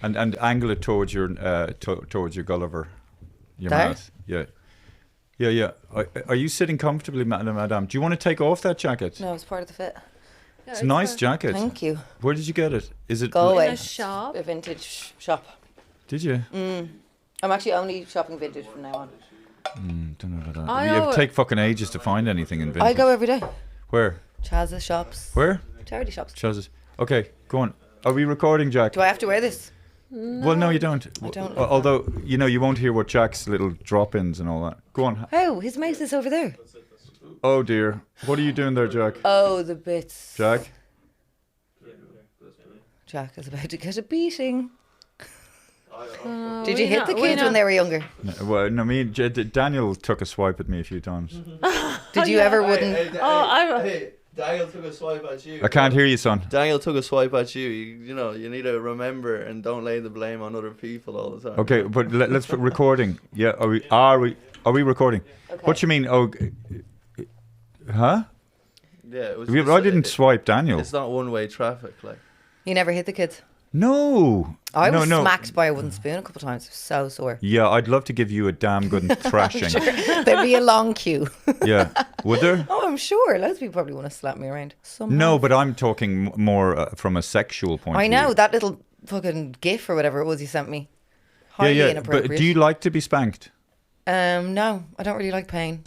And angle it towards your towards your Gulliver. Your There? mouth. Yeah. Yeah. Are you sitting comfortably, madame? Do you want to take off that jacket? No, it's part of the fit. It's a nice jacket. Thank you. Where did you get it? Is it Galway. In a shop. A vintage shop. Did you? I'm actually only shopping vintage from now on. Don't know about that. It take fucking ages to find anything in vintage. I go every day. Where? Chaz's shops. Where? Charity shops. Chaz's. Okay, go on. Are we recording, Jack? Do I have to wear this? Well, no, you don't. I don't. Although, you won't hear what Jack's little drop-ins and all that. Go on. Oh, his mouth is over there. Oh, dear. What are you doing there, Jack? Oh, the bits. Jack? Jack is about to get a beating. Did we you hit know- the we kids know. when they were younger? Well, no, Daniel took a swipe at me a few times. Did you ever wouldn't? Hey, Daniel took a swipe at you. I can't hear you, son. Daniel took a swipe at you. You need to remember and don't lay the blame on other people all the time. Okay, but let's put recording. Yeah, are we recording? Okay. What you mean? Oh, huh? Yeah, it was. I didn't swipe Daniel. It's not one-way traffic, like. You never hit the kids? No. I was no. smacked by a wooden spoon a couple of times. So sore. Yeah, I'd love to give you a damn good thrashing. There'd be a long queue. Yeah, would there? Oh, I'm sure. Loads of people probably want to slap me around. No, but I'm talking more from a sexual point of I view. know, that little fucking gif or whatever it was you sent me. Highly Yeah. inappropriate. But do you like to be spanked? No, I don't really like pain.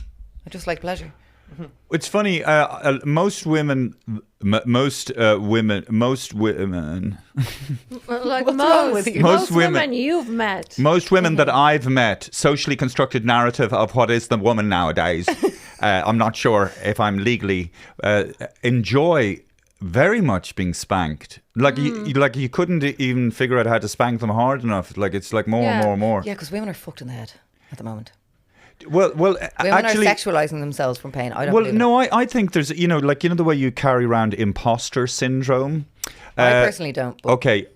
I just like pleasure. It's funny. Most women. Like What's wrong with you? most women- women you've met. Most women that I've met, socially constructed narrative of what is the woman nowadays. I'm not sure if I'm legally enjoy very much being spanked. Like you couldn't even figure out how to spank them hard enough. Like it's like more and more. Yeah, because women are fucked in the head at the moment. Well, Women actually, are sexualizing themselves from pain. I don't well, believe no, I think there's the way you carry around imposter syndrome. I personally don't. But Okay,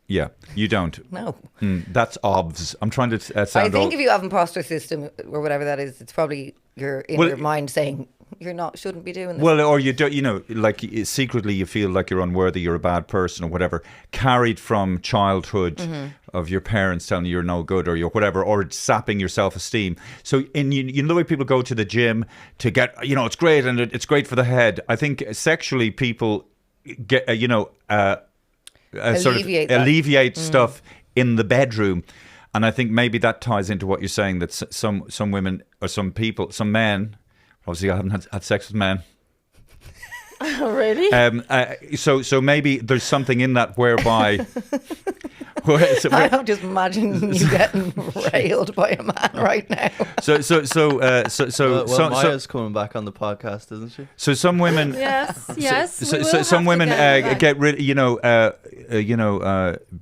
yeah, you don't. no. That's obvs. I'm trying to sound. I think all, if you have imposter system or whatever that is, it's probably your inner mind saying shouldn't be doing this. well, or you don't, like secretly you feel like you're unworthy, you're a bad person, or whatever, carried from childhood of your parents telling you you're no good, or you're whatever, or sapping your self-esteem. So, you know the way people go to the gym to get, it's great and it's great for the head. I think sexually people get, sort of alleviate stuff in the bedroom. And I think maybe that ties into what you're saying, that some women or some people, some men, obviously I haven't had sex with men. Really? So maybe there's something in that whereby... I don't just imagine you getting railed by a man right now. Well, Maya's coming back on the podcast, isn't she? So some women... yes. So we will some have women to get back. get rid,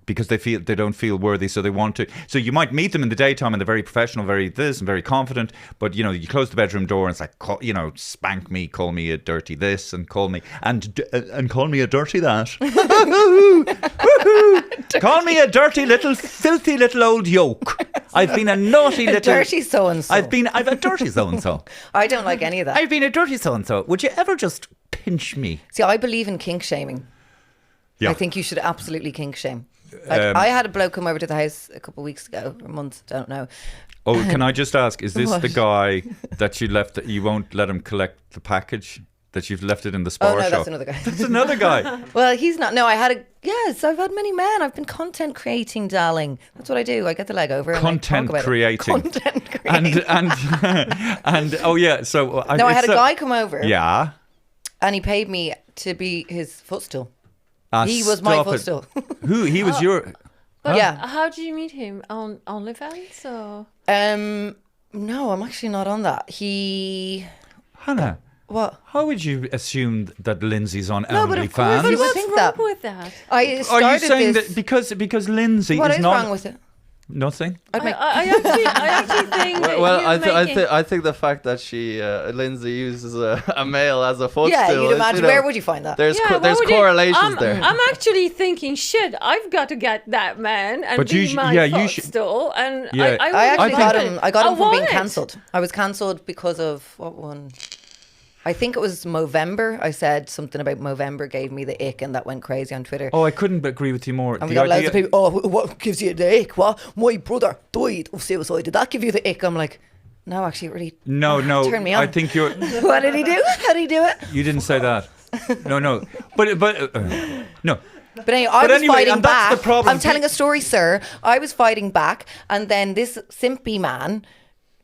because they don't feel worthy, so they want to. So you might meet them in the daytime and they're very professional, very this and very confident, but you close the bedroom door and it's like, spank me, call me a dirty this, and call me a dirty that. Call me a dirty little, filthy little old yoke. I've been a naughty little, dirty so and so. I've a dirty so and so. I don't like any of that. I've been a dirty so and so. Would you ever just pinch me? See, I believe in kink shaming. Yeah. I think you should absolutely kink shame. Like, I had a bloke come over to the house a couple of weeks ago, or months, don't know. Oh, can I just ask, is this What? the guy that you left, that you won't let him collect the package, that you've left it in the spar Oh, no, shop? that's another guy. That's another guy. Well, he's not. No, yes, I've had many men. I've been content creating, darling. That's what I do. I get the leg over and Content I talk about creating. it. Content creating. And oh yeah, so No, I had a guy come over. Yeah. And he paid me to be his footstool. Ah, He was my stop it. footstool. Who? He was your... But Yeah. how did you meet him? On OnlyFans or? No, I'm actually not on that. Hannah, What? how would you assume that Lindsay's on No, but of course OnlyFans? you would What's think wrong that. with that? I Are started you saying this. that because Lindsay What is is not... wrong with it? Nothing? I'd make I actually think that Well, you're I think the fact that she Lindsay uses a male as a footstool. yeah, you'd is, imagine. Where would you find that? There's Yeah, there's what would you- correlations there. I'm actually thinking, shit, I've got to get that man and But be you my you should- footstool. And Yeah. I actually would got like him. it. I got him from want being it. cancelled. I was cancelled because of what one? I think it was Movember. I said something about Movember gave me the ick, and that went crazy on Twitter. Oh, I couldn't agree with you more. And we got loads of people, what gives you the ick? What? My brother died of suicide. Did that give you the ick? I'm like, no, actually, it really No, turned me on. I think you're... What did he do? How did he do it? You didn't say that. No. But no. But anyway, I was anyway, fighting and that's back. the problem. I'm telling a story, sir. I was fighting back, and then this simpy man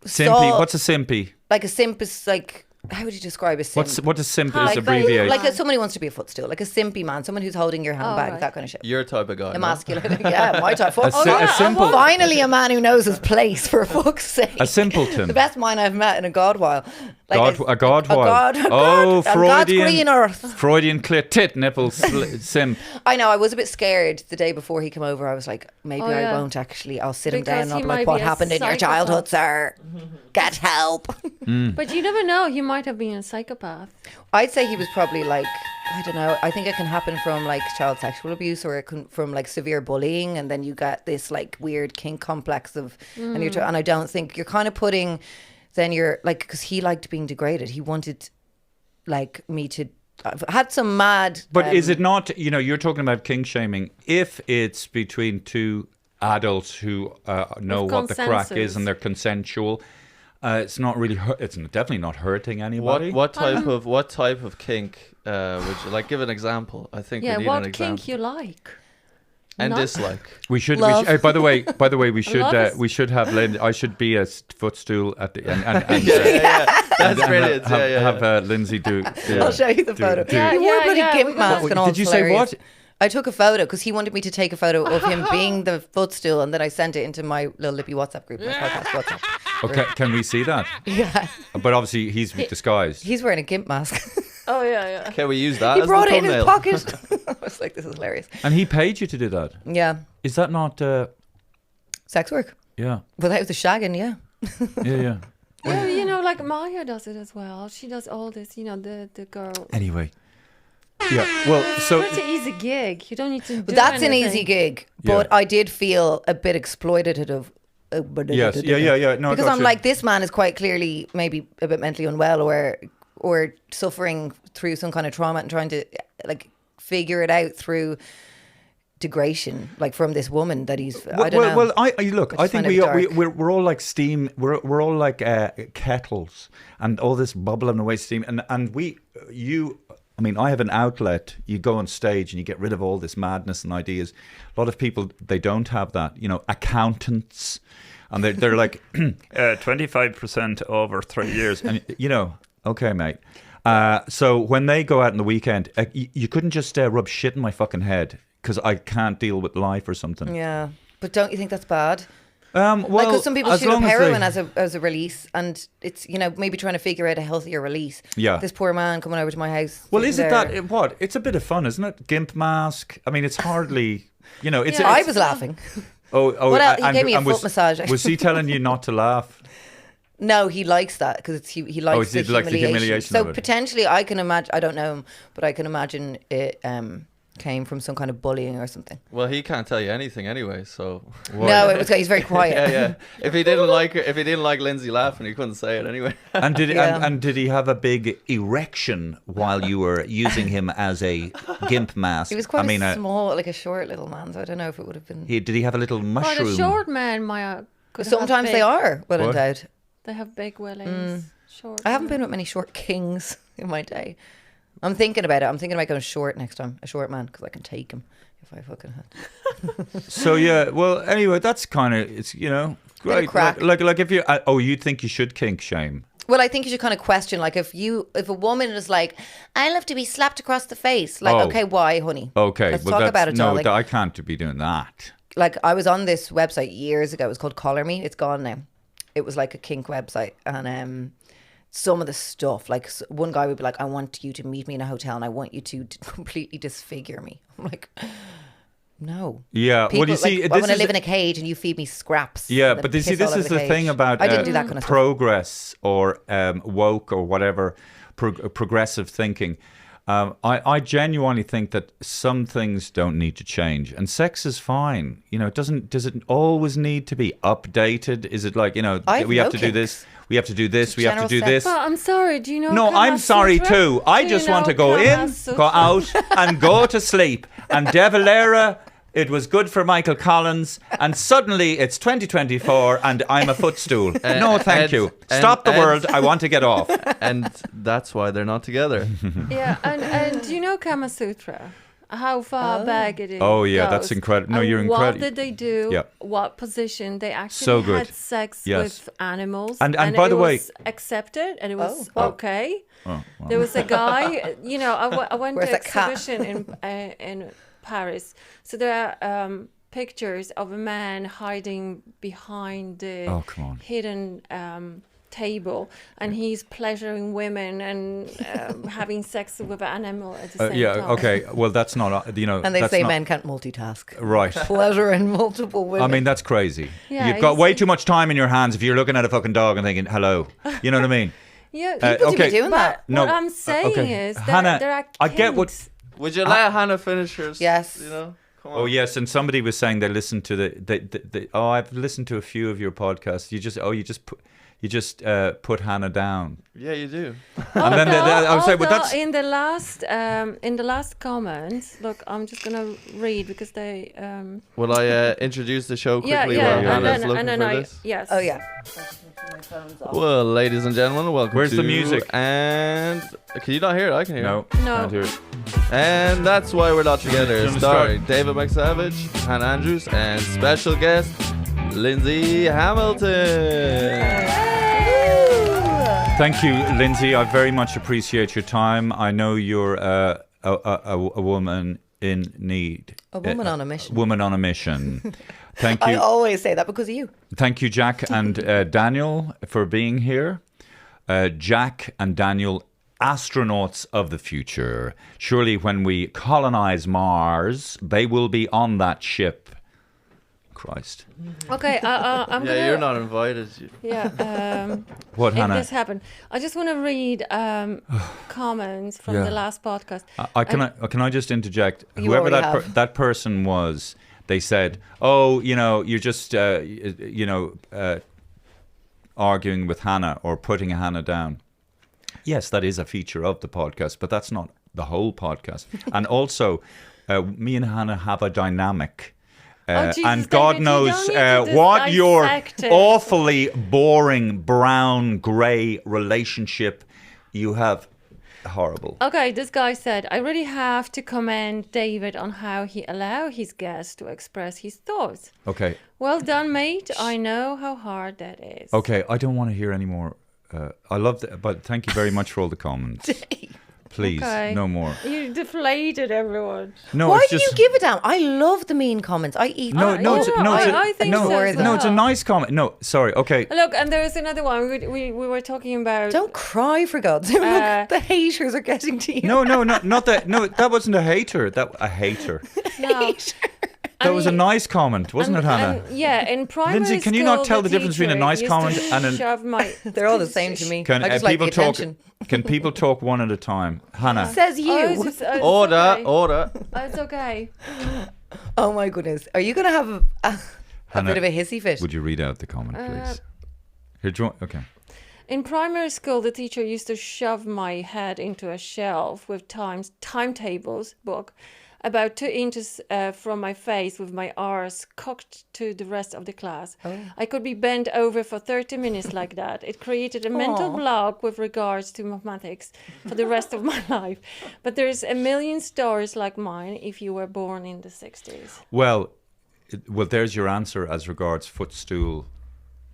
Simpy. What's a simpy? like a simp is like, how would you describe a simp? What does simp Like is abbreviate? Like somebody who wants to be a footstool, like a simpy man, someone who's holding your handbag, right. that kind of shit. Your type of guy. no? Emasculating, yeah, my type. Fuck. a simple. Finally, a man who knows his place, for fuck's sake. A simpleton. The best man I've met in a god while. A god while. On God's green earth. Freudian clear tit nipple simp. I know, I was a bit scared the day before he came over. I was like, maybe I yeah. won't actually. I'll sit him Because down and I'll he be like, might what be a happened in your psychopath. childhood, sir? Get help. But you never know. He might have been a psychopath. I'd say he was probably like, I don't know. I think it can happen from like child sexual abuse, or it can from like severe bullying, and then you get this like weird kink complex of, and you're and I don't think you're kind of putting, then you're like, because he liked being degraded. He wanted like me to. I've had some mad. But is it not? You're talking about kink shaming. If it's between two adults who know With what the crack is consensus. and they're consensual, it's not really. It's definitely not hurting anybody. What type of kink would you like? Give an example. I think Yeah, we need what an example. kink you like? And Not- dislike. We should. Love. By the way, we should. Love is- We should have Lindsay. I should be a footstool at the and Yeah. That's brilliant. have Lindsay do. I'll show you the photo. Yeah, he wore a yeah, bloody yeah, gimp we got- mask and all. Did you say hilarious. what? I took a photo because he wanted me to take a photo of him being the footstool, and then I sent it into my little lippy WhatsApp group, my podcast WhatsApp. Okay, can we see that? Yeah, But obviously he's disguised. he's wearing a gimp mask. Oh yeah. Can we use that He as brought the it in his thumbnail? pocket. I was like, this is hilarious. And he paid you to do that. Yeah, Is that not? sex work Yeah. without the shagging. Yeah, Yeah. Yeah, like Maya does it as well. She does all this. The girl. Anyway. Yeah. Well, so It's an easy gig. You don't need to. but do that's an anything. easy gig. Yeah. But I did feel a bit exploitative. yes. Yeah. No, I Because got I'm you. like, this man is quite clearly maybe a bit mentally unwell, or suffering through some kind of trauma and trying to like figure it out through degradation, like from this woman that he's. I don't know. Well, I look. I just think find it dark. we're all like steam. We're all like kettles, and all this bubbling away steam. And you. I mean, I have an outlet. You go on stage and you get rid of all this madness and ideas. A lot of people, they don't have that. Accountants, and they're like 25% over 3 years, and okay, mate. So when they go out on the weekend, you couldn't just rub shit in my fucking head because I can't deal with life or something. Yeah, but don't you think that's bad? Well, Like, because some people as shoot up long as heroin they- as a release, and it's maybe trying to figure out a healthier release. Yeah. This poor man coming over to my house. Well, sitting is it there. what? It's a bit of fun, isn't it? Gimp mask. I mean, it's hardly. It's. I it's- was laughing. Oh, What else? He gave me a foot massage. Was he telling you not to laugh? No, he likes that because he likes, he the, likes the humiliation. humiliation So of it. potentially, I can imagine. I don't know him, but I can imagine it came from some kind of bullying or something. Well, he can't tell you anything anyway. So No, he's very quiet. yeah. If he didn't like Lindsay laughing, he couldn't say it anyway. And did Yeah. and did he have a big erection while you were using him as a gimp mask? He was quite I mean, small, like a short little man. So I don't know if it would have been. did he have a little Oh, mushroom? the short man, Maya. could have Sometimes big, they are well What? endowed. They have big willies. Short. I haven't been with many short kings in my day. I'm thinking about it. I'm thinking about going short next time, a short man, because I can take him if I fucking had. So yeah, well, anyway, that's kind of it's great. crack. Like if you you think you should kink shame? Well, I think you should kind of question, like, if a woman is like, I love to be slapped across the face, like, Oh. okay, why, honey? Okay, Let's well, talk that's, about it, no, darling. I can't be doing that. Like, I was on this website years ago. It was called Collar Me. It's gone now. It was like a kink website, and some of the stuff, like one guy would be like, I want you to meet me in a hotel and I want you to completely disfigure me. I'm like, no. Yeah, People, well, you see, like, I want to live in a cage and you feed me scraps. Yeah, and but then you see, piss this all is over the cage. thing about I didn't do that kind of stuff. progress or woke or whatever, progressive thinking. I genuinely think that some things don't need to change, and sex is fine. You know, it doesn't. Does it always need to be updated? Is it like, you know, I have we have no to do this, kinks. we have to do this, we have to General do sex. this? But I'm sorry, do you know No, Kama I'm sorry Sutra? too. I Do just you want to know go Kama in, Sutra? go out, and go to sleep. And De Valera, it was good for Michael Collins, and suddenly it's 2024, and I'm a footstool. No, thank Ed- you. and Stop the Ed- world. I want to get off. And that's why they're not together. Yeah, and do you know Kama Sutra? How far back it is? Oh, yeah, that's goes. incredible. No, And you're What incredible. did they do? Yeah. What position? They actually So good. had sex Yes. with animals. And by the it way- was accepted and it was Oh. okay. Oh, well. There was a guy, you know, I went Where's to that cat? exhibition in Paris. So there are pictures of a man hiding behind the Oh, come on. hidden table, and he's pleasuring women and having sex with an animal at the same Yeah, time. okay. Well, that's not, you know. And they that's say not, men can't multitask. Right. Pleasure in multiple women. I mean, that's crazy. Yeah, You've got you way see- too much time in your hands if you're looking at a fucking dog and thinking, hello. You know what I mean? Yeah, People do be doing that. No, what I'm saying okay. is that Hannah, there are I get what- kinks. Would you let Hannah finish hers? Yes. You know? Come on. Oh, yes. And somebody was saying they listened to I've listened to a few of your podcasts. You just put Hannah down. Yeah, you do. And then I was saying, well, Although that's. in the last comments, look, I'm just gonna read because they Will I introduce the show quickly yeah, while and Hannah's then, looking and then for I this? yes. Oh, yeah. Well, ladies and gentlemen, welcome Where's to... the music? And... Can you not hear it? I can hear No, it. No. can't hear it. And that's why we're not together. Do you wanna Starring start? David McSavage, Hannah Andrews, and special guest Lindsay Hamilton. Thank you, Lindsay. I very much appreciate your time. I know you're a woman in need. A woman on a mission. Woman on a mission. Thank I you. always say that because of you. Thank you, Jack and Daniel, for being here. Jack and Daniel, astronauts of the future. Surely when we colonize Mars, they will be on that ship. Christ. Okay, I'm Yeah, gonna. you're not invited. Yeah. What, If Hannah? this happened, I just want to read comments from Yeah. the last podcast. Can I just interject? You Whoever already that have. that person was, they said, "Oh, you know, you're just arguing with Hannah or putting Hannah down." Yes, that is a feature of the podcast, but that's not the whole podcast. And also, me and Hannah have a dynamic. Jesus, And God David, you knows don't need to what your dissect it. awfully boring brown grey relationship you have. Horrible. Okay, this guy said, I really have to commend David on how he allowed his guests to express his thoughts. Okay. Well done, mate. I know how hard that is. Okay, I don't want to hear any more. I love that, but thank you very much for all the comments. Please, Okay. no more. You deflated everyone. No, Why it's do just you give a damn? I love the mean comments. I eat no, them. no, it's, yeah, no, it's I think no, so as no, it's a well. nice comment. No, sorry. Okay, Look, and there is another one. We were talking about. Don't cry for God's sake. Look, the haters are getting to you. no, not that. No, that wasn't a hater. That a hater. No. That was a nice comment, wasn't it, Hannah? Yeah, in primary Lindsay, can you school, not tell the difference between a teacher nice used comment to and an- shove my... They're all the same to me. Can I just like the people talk? attention. Can people talk one at a time? Hannah. Says you. Oh, it's Order, okay. order. Oh, it's okay. Oh my goodness. Are you going to have a Hannah, bit of a hissy fit? Would you read out the comment, please? Here, do you want, okay. In primary school, the teacher used to shove my head into a shelf with timetables book about 2 inches from my face with my arse cocked to the rest of the class. I could be bent over for 30 minutes like that. It created a mental block with regards to mathematics for the rest of my life. But there's a million stories like mine if you were born in the 60s. Well, there's your answer as regards footstool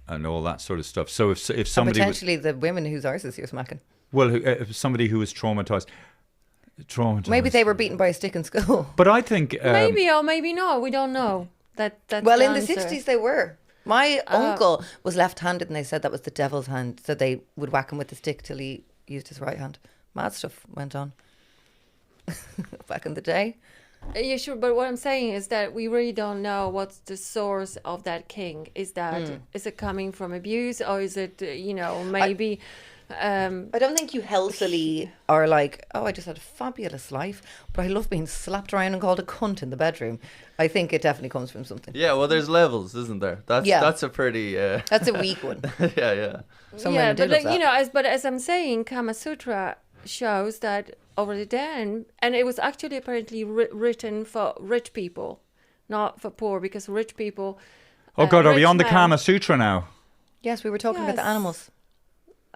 and all that sort of stuff. So if And somebody was, potentially the women whose arses you're smacking. well, if somebody who was traumatized. Maybe they were beaten by a stick in school. But I think Maybe or maybe not. We don't know. That's Well, the in the answer. 60s they were. My uncle was left-handed and they said that was the devil's hand. So they would whack him with the stick till he used his right hand. Mad stuff went on back in the day. Yeah, sure. But what I'm saying is that we really don't know what's the source of that king. Is that is it coming from abuse or is it maybe I don't think you healthily are like, oh, I just had a fabulous life, but I love being slapped around and called a cunt in the bedroom. I think it definitely comes from something. Yeah, well, there's levels, isn't there? That's a pretty. That's a weak one. Yeah. Some yeah, women do but love like, you that. know, as I'm saying, Kama Sutra shows that already then, and it was actually apparently written for rich people, not for poor, because rich people. Oh God, are we rich on the men- Kama Sutra now? Yes, we were talking about the Yes. animals.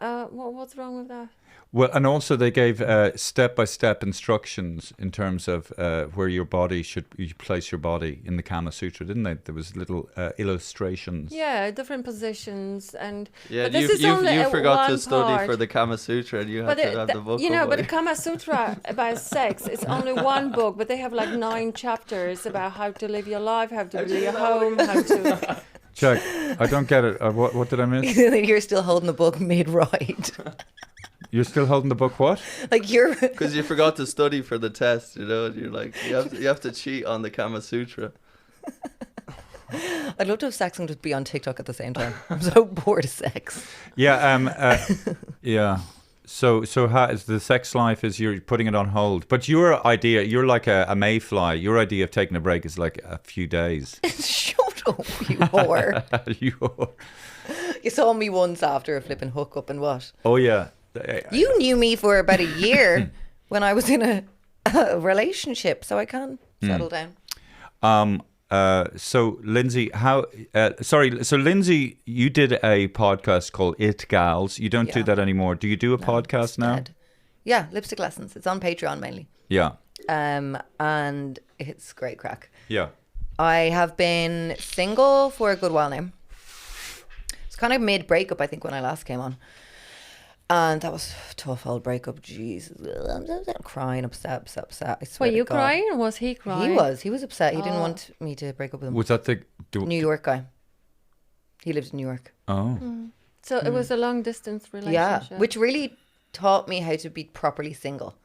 What's wrong with that? Well, and also they gave step-by-step instructions in terms of where you place your body in the Kama Sutra, didn't they? There was little illustrations. Yeah, different positions and. Yeah, but this is only you forgot to one study part. for the Kama Sutra, and you had But to have the book. you know, but the away. Kama Sutra about sex, it's only one book, but they have like 9 chapters about how to live your life, how to build your home, how to. Jack, I don't get it. What did I miss? You're still holding the book mid-ride. You're still holding the book, what? Like you're... Because you forgot to study for the test, you know. You're like, you have to cheat on the Kama Sutra. I'd love to have sex and just be on TikTok at the same time. I'm so bored of sex. Yeah, yeah. So how is the sex life? Is you're putting it on hold? But your idea, you're like a mayfly. Your idea of taking a break is like a few days. Shut up, you whore. You saw me once after a flipping hookup and what? Oh yeah. You knew me for about a year when I was in a relationship, so I can settle down. So Lindsay, so Lindsay, you did a podcast called It Gals. You don't do Yeah. that anymore. Do you do a podcast now? Dead. Yeah, lipstick lessons. It's on Patreon mainly. Yeah. And it's great crack. Yeah. I have been single for a good while now. It's kind of mid-breakup, I think, when I last came on. And that was a tough old breakup. Jesus. I'm crying, upset. I swear Were to you God. crying or was he crying? He was upset. He didn't want me to break up with him. Was that the New York guy. He lives in New York. Oh. So it was a long distance Yeah, relationship. which really taught me how to be properly single.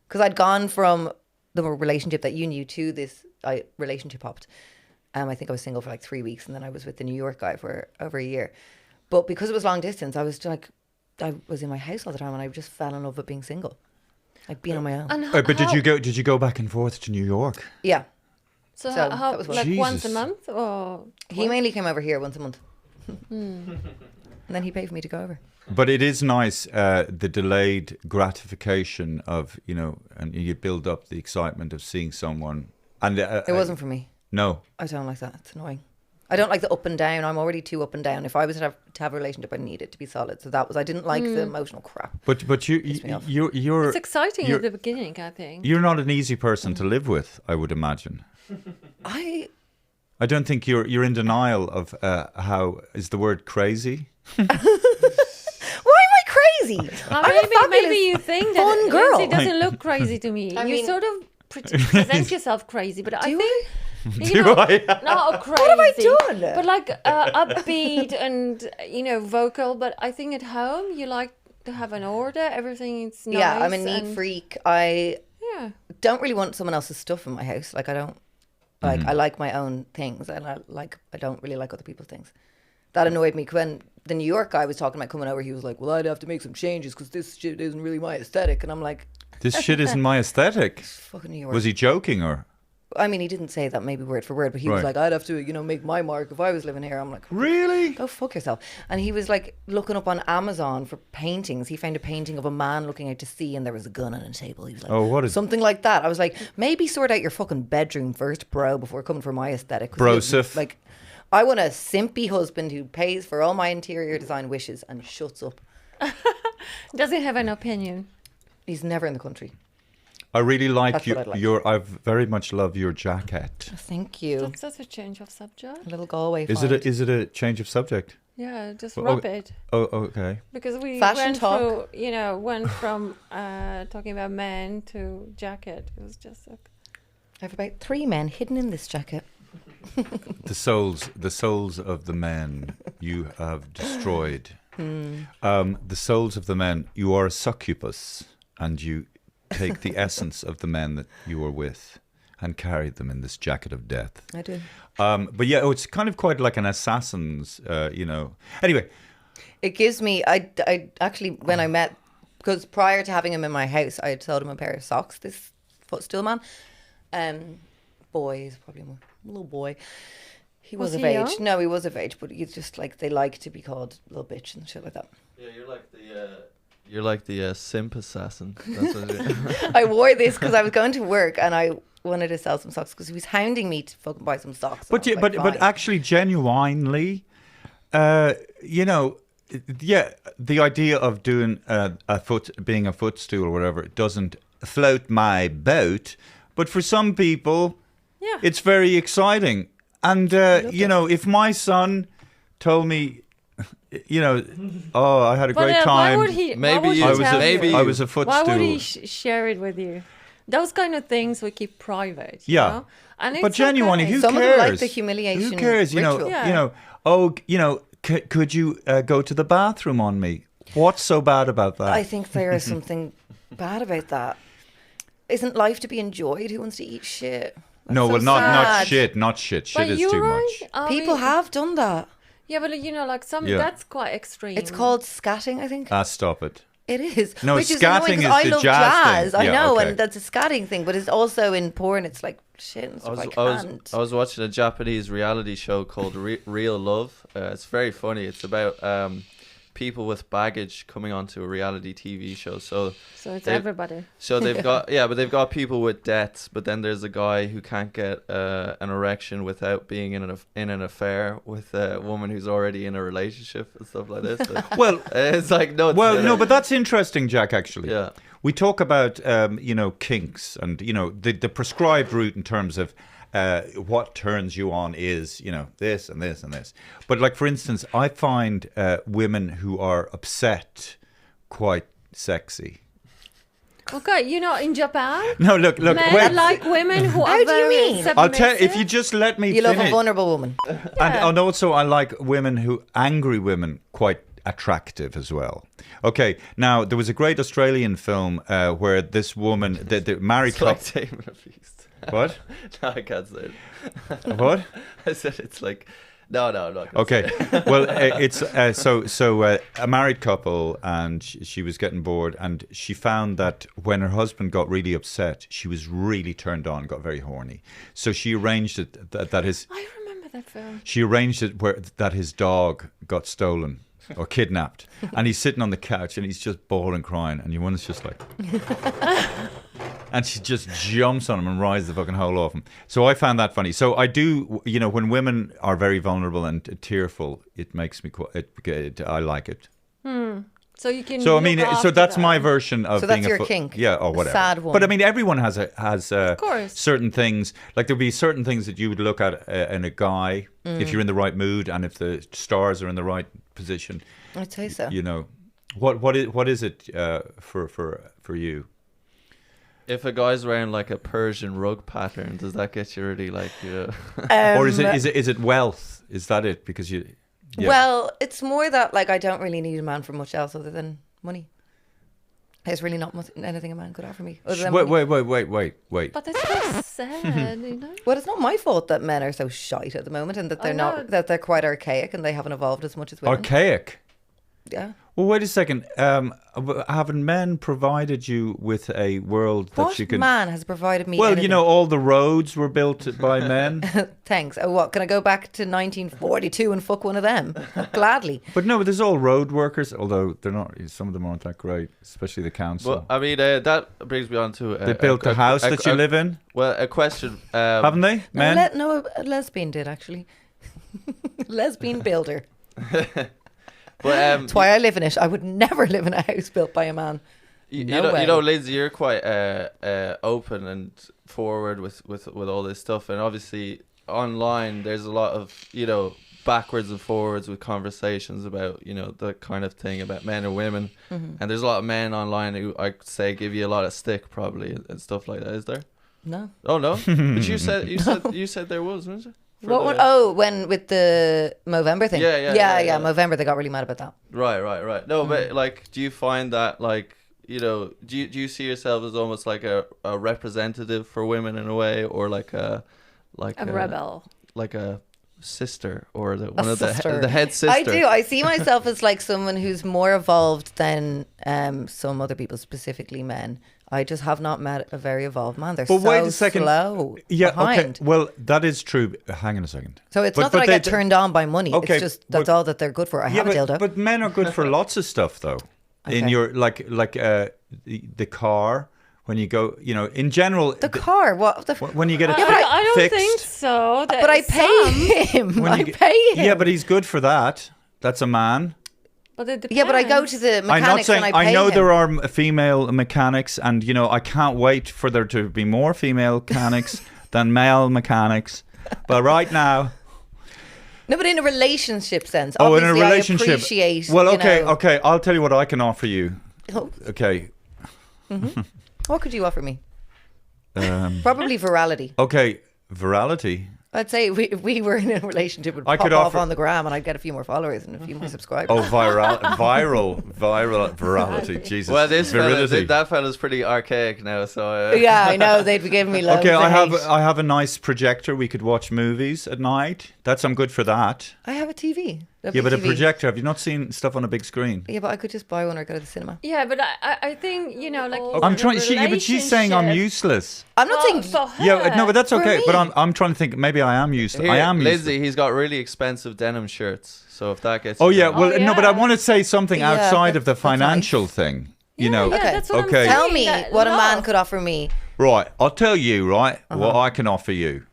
Because I'd gone from the relationship that you knew to this relationship hopped. I think I was single for like 3 weeks and then I was with the New York guy for over a year. But because it was long distance, I was in my house all the time and I just fell in love with being single. Like being on my own. And But did you go back and forth to New York? Yeah. So So how that was like once a Jesus. month or He mainly came over here once a month. And then he paid for me to go over. But it is nice, the delayed gratification of, and you build up the excitement of seeing someone. And It wasn't for me. No. I don't like that. It's annoying. I don't like the up and down. I'm already too up and down. If I was to have a relationship, I need it to be solid. So I didn't like the emotional crap. But me off. you're it's exciting you're- at the beginning, I think. You're not an easy person to live with, I would imagine. I I don't think you're in denial of how is the word crazy. Why am I crazy? I'm a maybe fabulous, you think that fun girl. Lindsay doesn't look crazy to me. I You mean- sort of present yourself crazy, but I Do think Do I? not crazy. What have I done? But like upbeat and vocal. But I think at home you like to have an order. Everything is nice. Yeah, I'm a neat and- freak. I Yeah. don't really want someone else's stuff in my house. Like I don't like I like my own things, and I don't really like other people's things. That annoyed me when the New York guy was talking about coming over. He was like, "Well, I'd have to make some changes because this shit isn't really my aesthetic." And I'm like, This shit isn't my aesthetic. "Fucking New York." Was he joking or? I mean, he didn't say that maybe word for word, but he was Right. like, "I'd have to, make my mark if I was living here." I'm like, Really? "Go fuck yourself." And he was like looking up on Amazon for paintings. He found a painting of a man looking out to sea and there was a gun on a table. He was like, Oh, what is- something like that. I was like, maybe sort out your fucking bedroom first, bro, before coming for my aesthetic. 'Cause he was, Brosif. like, I want a simpy husband who pays for all my interior design wishes and shuts up. Doesn't have an opinion. He's never in the country. I really like That's what I'd like. your. I very much love your jacket. Thank you. That's such a change of subject. A little Galway. Is find. it a change of subject? Yeah, just Oh, rub it. Oh, okay. Because we Fashion went talk. through, went from talking about men to jacket. It was just like, I have about 3 men hidden in this jacket. The souls of the men you have destroyed. The souls of the men. You are a succubus, and you take the essence of the men that you were with, and carry them in this jacket of death. I do. But yeah, it's kind of quite like an assassin's. Anyway, It gives me. I actually when I met, because prior to having him in my house, I had sold him a pair of socks. This Footstool man, boy, he's probably a little boy. He was of he age. young? No, he was of age, but he's just like, they like to be called little bitch and shit like that. Yeah, you're like the simp assassin. That's what it I wore this because I was going to work and I wanted to sell some socks because he was hounding me to fucking buy some socks. But And I was like, but actually, genuinely, you know, yeah, the idea of doing being a footstool or whatever doesn't float my boat. But for some people, Yeah. it's very exciting. And you know, if my son told me, you know, oh, I had a great Why time. would he? Maybe why would you- he I was tell maybe you? I was a footstool. Why would he share it with you? Those kind of things we keep private. You Yeah. know? And it's But genuinely, okay. who Some of cares? them like the humiliation Who cares? You know, ritual. Yeah. you know. Oh, you know, could you go to the bathroom on me? What's so bad about that? I think there is something bad about that. Isn't life to be enjoyed? Who wants to eat shit? That's no, so well, not sad. shit, not shit. Shit But is you're too right. much. I People mean, have done that. Yeah, but you know, like some Yeah. that's quite extreme. It's called scatting, I think. Stop it. It is. No, Which is scatting annoying is 'cause I the love jazz jazz. thing. I Yeah, know, okay. and that's a scatting thing, but it's also in porn. It's like shit and stuff. I can't. I was watching a Japanese reality show called Real Love. It's very funny. It's about people with baggage coming onto a reality TV show. So it's they- everybody. So they've got but they've got people with debts. But then there's a guy who can't get an erection without being in an affair with a woman who's already in a relationship and stuff like this. So Well, it's like no. well, no, but that's interesting, Jack. Actually, Yeah. we talk about you know, kinks and you know the prescribed route in terms of what turns you on is, you know, this and this and this. But like, for instance, I find women who are upset quite sexy. Okay, you know, in Japan, No, look, men wait. like women who How are do you very mean? I'll tell if submissive. you just let me You love finish. a vulnerable woman. And also, I like angry women, quite attractive as well. Okay, now there was a great Australian film where this woman, the married It's like couple. Tame a Beast. What? No, I can't say it. What? I said it's like no, I'm not. Gonna Okay, say it. well, it's a married couple, and she was getting bored, and she found that when her husband got really upset, she was really turned on, got very horny. So she arranged it that his I remember that film. she arranged it where that his dog got stolen or kidnapped, and he's sitting on the couch and he's just bawling, crying, and your woman's just like, and she just jumps on him and rides the fucking whole off him. So I found that funny. So I do, you know, when women are very vulnerable and tearful, it makes me I like it. So you can. So I mean, look so after that's them. my version of So being that's a your kink. Yeah, or whatever. Sad one. But I mean, everyone has course. certain things. Like there'll be certain things that you would look at in a guy if you're in the right mood and if the stars are in the right position. I'd say so. You know, what is it for you? If a guy's wearing like a Persian rug pattern, does that get you really like? Yeah. Or is it wealth? Is that it? Because you. Yeah. Well, it's more that like I don't really need a man for much else other than money. There's really not much, anything a man could offer me. Other than money. Wait. But it's so sad, you know. Well, it's not my fault that men are so shite at the moment and that I they're know. not, that they're quite archaic and they haven't evolved as much as women. Archaic. Yeah. Well, wait a second. Haven't men provided you with a world that What you can? man has provided me? Well, you anything? know, all the roads were built by men. Thanks. Oh, what? Can I go back to 1942 and fuck one of them? Gladly. But no, there's all road workers, although they're not. Some of them aren't that great, especially the council. Well, I mean, that brings me on to they built the house that you live in, Well, a question. haven't they, men? A lesbian did actually. Lesbian builder. But That's why I live in it. I would never live in a house built by a man. you No way. know, Lindsay, you're quite open and forward with all this stuff, and obviously online there's a lot of, you know, backwards and forwards with conversations about, you know, the kind of thing about men and women, and there's a lot of men online who I'd say give you a lot of stick probably and stuff like that. Is there? No. Oh no, but you said there was, wasn't it? For What? the- Oh, when with the Movember thing. Yeah. Movember, they got really mad about that. Right. No, but like, do you find that, like, you know, do you see yourself as almost like a representative for women in a way, or like a A rebel. like a sister or one A of the sister. the head sister. I do. I see myself as like someone who's more evolved than some other people, specifically men. I just have not met a very evolved man. They're But so wait a second. slow Yeah, behind. okay. Well, that is true. Hang on a second. So it's But- not that but I they get d- turned on by money. Okay, It's just that's but- all that they're good for. I have a dildo. But men are good for lots of stuff, though. In Okay. your the car when you go, in general. the car, what the? When you get it I don't fixed. think so. But I pay him. When I you get- pay him. Yeah, but he's good for that. That's a man. But it depends. Yeah, but I go to the I'm not mechanics saying and I pay know him. there are female mechanics, and I can't wait for there to be more female mechanics than male mechanics. But right now, No, but in a relationship sense. in a Obviously, relationship. I appreciate. Well, you okay, know- okay. I'll tell you what I can offer you. Oh, Okay, what could you offer me? um, Probably virality. okay. Virality. I'd say if we were in a relationship, it would I pop could off offer- on the gram and I'd get a few more followers and a few more subscribers. Oh, virality. Jesus. Well, this fella, virility. that fella's pretty archaic now. So Yeah, I know. They'd be giving me loads Okay, of I hate. have a nice projector. We could watch movies at night. I'm good for that. I have a TV. Yeah, but a TV. projector. Have you not seen stuff on a big screen? Yeah, but I could just buy one or go to the cinema. Yeah, but I think like I'm trying. But she's saying I'm relationship- useless. I'm not saying. for her. Yeah, no, but that's For okay. But me. I'm trying to think. Maybe I am useless. Here, I am useless. Lindsay, he's got really expensive denim shirts. So if that gets Oh you yeah. down- Well, no, but I yeah. want to say something Yeah, outside of the that's nice. financial thing. You know. Yeah, Okay. that's what Okay. I'm Tell saying, me that what a man love. could offer me. Right. I'll tell you. Right. Uh-huh. What I can offer you.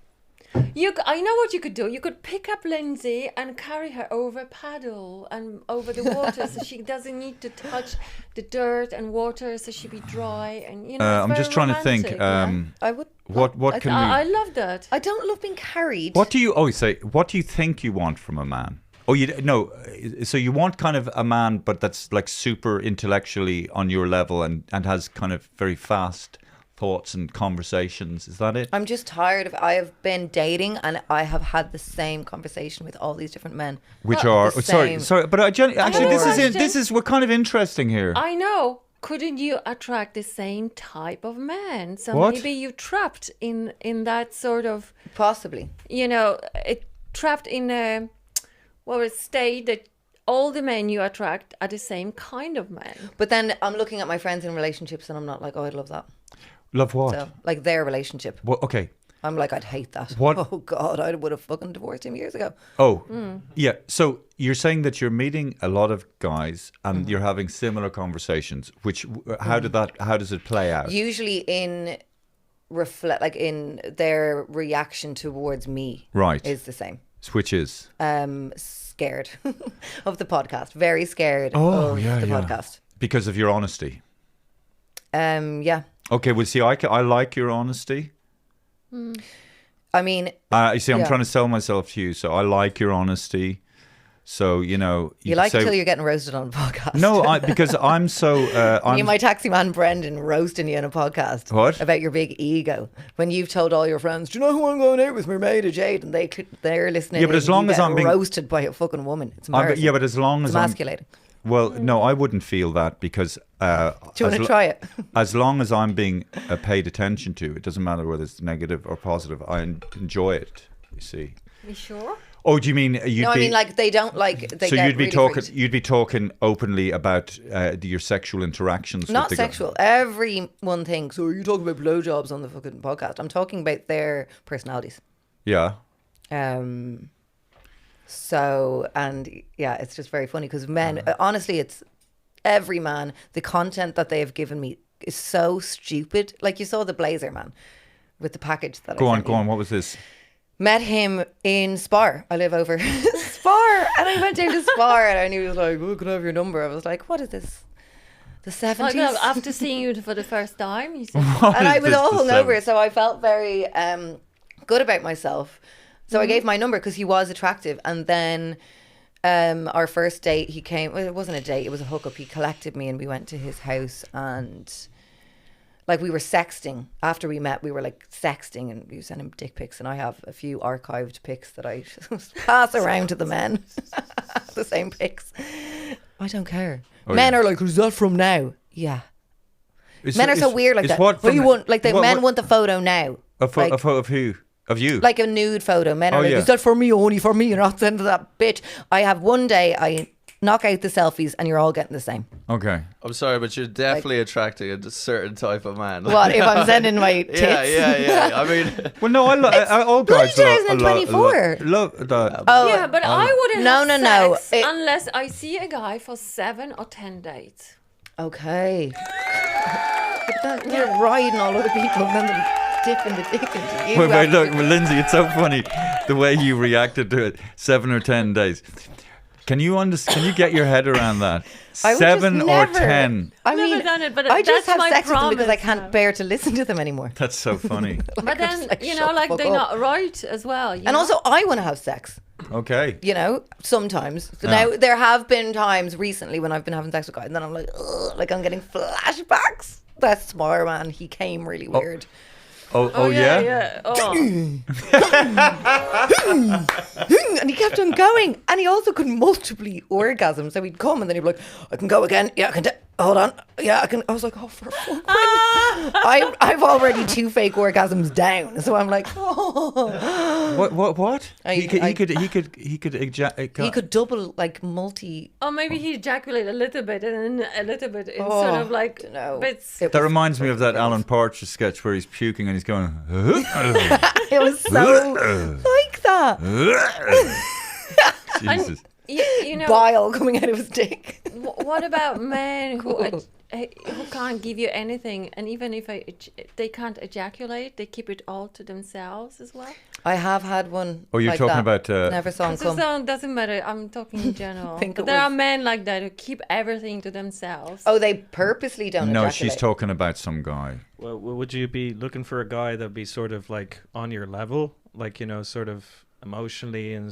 I know what you could do. You could pick up Lindsay and carry her over paddle and over the water, so she doesn't need to touch the dirt and water, so she'd be dry. And it's I'm very just trying to think. romantic, yeah? I would. What can I we? love that. I don't love being carried. What do you always say? What do you think you want from a man? Oh, no. So you want kind of a man, but that's like super intellectually on your level and has kind of very fast thoughts and conversations. Is that it? I'm just tired of. I have been dating and I have had the same conversation with all these different men. Which The are same. sorry, but actually question. this is we're kind of interesting here. I know. Couldn't you attract the same type of man? So What? maybe you trapped in that sort of, Possibly. trapped in a state that all the men you attract are the same kind of men. But then I'm looking at my friends in relationships and I'm not like, oh, I'd love that. Love what? So, like their relationship. Well, okay. I'm like, I'd hate that. What- Oh, God, I would have fucking divorced him years ago. Oh, yeah. So you're saying that you're meeting a lot of guys and you're having similar conversations. Which how does it play out? Usually in in their reaction towards me Right. is the same. Which is Scared of the podcast. Very scared Oh, of yeah, the yeah. podcast. because of your honesty. Yeah. Okay. Well, see, I like your honesty. I mean, You see, I'm Yeah. trying to sell myself to you, so I like your honesty. So you you like say, it till you're getting roasted on a podcast. No, because I'm so. You, my taxi man Brendan, roasting you on a podcast. What? About your big ego. When you've told all your friends, do you know who I'm going out with? My mate Jade. And they're listening. Yeah, but in, as long you as get I'm being- roasted by a fucking woman. It's embarrassing. yeah, but as long it's as I'm. emasculating. Well, no, I wouldn't feel that because. Do you want to try it? As long as I'm being paid attention to, it doesn't matter whether it's negative or positive. I enjoy it. You see. You sure? Oh, do you mean you'd No, I be? mean like they don't like. They so get you'd be really talking. freaked. You'd be talking openly about your sexual interactions. Not with the girl. sexual. Everyone thinks, so are you talking about blowjobs on the fucking podcast? I'm talking about their personalities. Yeah. So, and yeah, it's just very funny because men, honestly, it's every man, the content that they have given me is so stupid. Like you saw the blazer man with the package that Go I on. sent Go you. on. What was this? Met him in Spar. I live over Spar. And I went down to Spar and he was like, oh, can I have your number? I was like, what is this? The 70s? After seeing you for the first time, you said, What And is I was this, all the hungover, seven- so I felt very good about myself. So I gave my number because he was attractive. And then our first date, he came. Well, it wasn't a date; it was a hookup. He collected me, and we went to his house, and like we were sexting. After we met, we were like sexting, and we sent him dick pics. And I have a few archived pics that I pass around to the men. The same pics. I don't care. Oh, Men yeah. are like, "Is that from now?" Yeah. Is Men it- are so is- weird like is that. what Well, from- you want like the what- men what- want the photo now. A Like, photo of who? Of you? Like a nude photo. Men are Oh, like, yeah. is that for me? Only for me. You're not sending that bitch. I have one day I knock out the selfies and you're all getting the same. Okay. I'm sorry, but you're definitely attracting a certain type of man. What if I'm sending my tits? Yeah. I mean, Well, no, all bloody guys 2024. love that. Oh, Yeah, but I wouldn't No, have no, sex it- unless I see a guy for 7 or 10 dates. okay. But then you're riding all other people and then they're dipping the dick into you. Wait, look, well, Lindsay, it's so funny the way you reacted to it. 7 or 10 days. Can you get your head around that? I would 7 just or never- 10. I Never mean, done it, but I just that's have my sex with them because I promise can't now. bear to listen to them anymore. That's so funny. But I'm then, just like, you shut know, the like fuck they're up. not right as well. You And know? also, I want to have sex. Okay. You know, sometimes. So Yeah. now there have been times recently when I've been having sex with guys, and then I'm like, ugh, like I'm getting flashbacks. That smart man, he came really weird. Oh yeah? Yeah. Oh. And he kept on going, and he also could multiply orgasms. So he'd come, and then he'd be like, "I can go again. Yeah, I can. Hold on. Yeah, I can." I was like, "Oh, for fuck's sake!" I've already 2 fake orgasms down, so I'm like, "Oh." What? He could He could double, like multi. Or maybe he ejaculated a little bit and then a little bit in Oh, sort of like dunno. bits. It That was- reminds me of that Alan Partridge sketch where he's puking and he's going. It was so like that. Jesus. You know, Bile coming out of his dick. what about men who Cool. who can't give you anything, and even if they can't ejaculate, they keep it all to themselves as well? I have had one. Oh, you're like talking that. about. Never saw him It come. doesn't matter. I'm talking in general. Think But it there are was- men like that who keep everything to themselves. Oh, they purposely don't. No, ejaculate. she's talking about some guy. Well, would you be looking for a guy that'd be sort of like on your level, like, you know, sort of emotionally and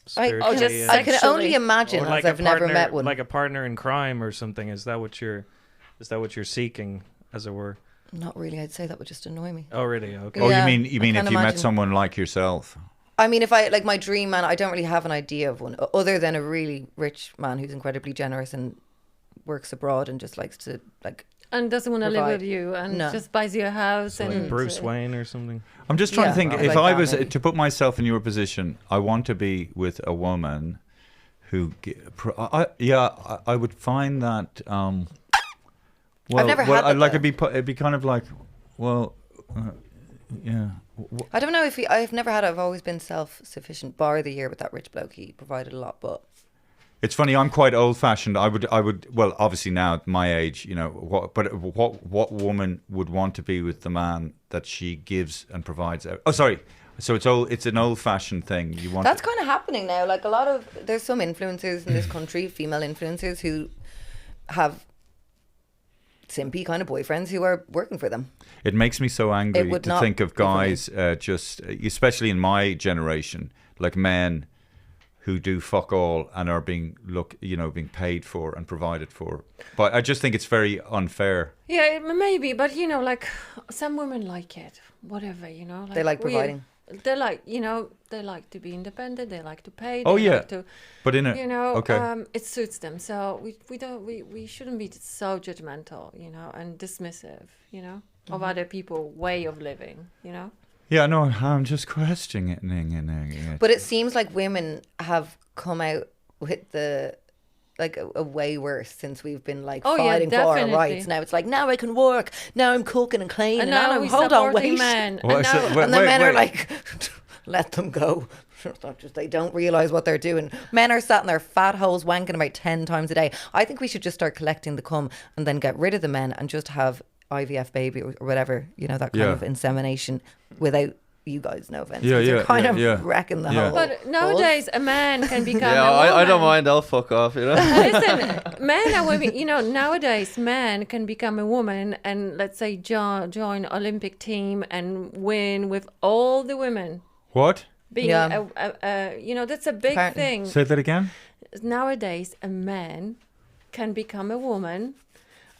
spiritually? just and- I can Sexually. only imagine, or as like I've a never partner, met one. like a partner in crime or something. Is that what you're seeking, as it were? Not really. I'd say that would just annoy me. Oh, really? Okay. Oh, Yeah, you I mean can't if you met imagine. someone like yourself? I mean, if I like my dream man, I don't really have an idea of one other than a really rich man who's incredibly generous and works abroad and just likes to like. And doesn't want to live Provide. with you and No. just buys you a house Like and Bruce Wayne or something. I'm just trying Yeah, to think. I If like I that, was maybe. to put myself in your position, I want to be with a woman who. I would find that. Well, I've never had that, like though. it'd be kind of like, well, yeah. I don't know if I've never had it. I've always been self-sufficient. Bar the year with that rich bloke, he provided a lot, but. It's funny. I'm quite old-fashioned. I would. Well, obviously now at my age, you know. What woman would want to be with the man that she gives and provides? Oh, sorry. So it's an old-fashioned thing. You want. That's kind of happening now. Like there's some influencers in this country, female influencers, who have simpy kind of boyfriends who are working for them. It makes me so angry would to not think of be for me. guys, just especially in my generation, like men who do fuck all and are being being paid for and provided for. But I just think it's very unfair. Yeah, maybe, but you know, like some women like it, whatever, you know. They like providing. They like, you know, they like to be independent. They like to pay. Oh, they yeah. like to, But in a you know, okay. it suits them. So we shouldn't be so judgmental, you know, and dismissive, you know, of other people's way of living, you know. Yeah, no, I'm just questioning it. But it seems like women have come out with a way worse since we've been like Oh, yeah, fighting for our definitely. rights. Now it's like, now I can work. Now I'm cooking and cleaning. And now I'm we hold on, supporting wait. men. Well, and I now, said- well, And the wait, men are wait. like, let them go. It's not just they don't realise what they're doing. Men are sat in their fat holes wanking about 10 times a day. I think we should just start collecting the cum and then get rid of the men and just have IVF baby or whatever, you know, that kind Yeah. of insemination without you guys, no offence. Yeah, 'cause you're yeah, kind yeah, of yeah. wrecking the Yeah. whole. but nowadays, a man can become yeah, a woman. I don't mind. I'll fuck off, you know. Listen, men and women, you know, nowadays men can become a woman and let's say join Olympic team and win with all the women. What? Being Yeah. you know, that's a big Apparently. thing. Say that again. Nowadays, a man can become a woman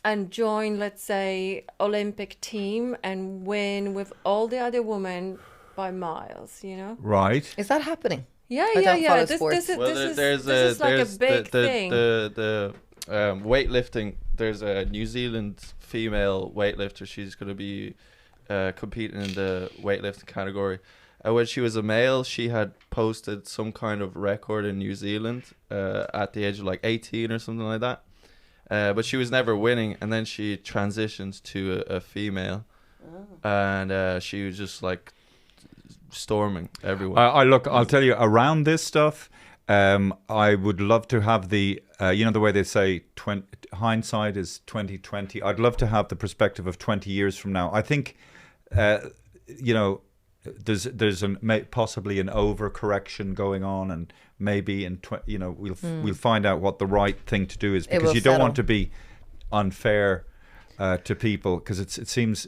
and join, let's say, Olympic team and win with all the other women by miles, you know? Right. Is that happening? Yeah, I yeah, don't yeah. follow This sports. is Well, this is like a big thing. The weightlifting. There's a New Zealand female weightlifter. She's going to be competing in the weightlifting category, when she was a male, she had posted some kind of record in New Zealand at the age of like 18 or something like that. But she was never winning, and then she transitioned to a female, and she was just like storming everyone. I'll tell you, around this stuff, I would love to have the, the way they say hindsight is 2020. I'd love to have the perspective of 20 years from now. I think, there's possibly an overcorrection going on, and maybe we'll find out what the right thing to do is, because you don't want to be unfair to people, because it seems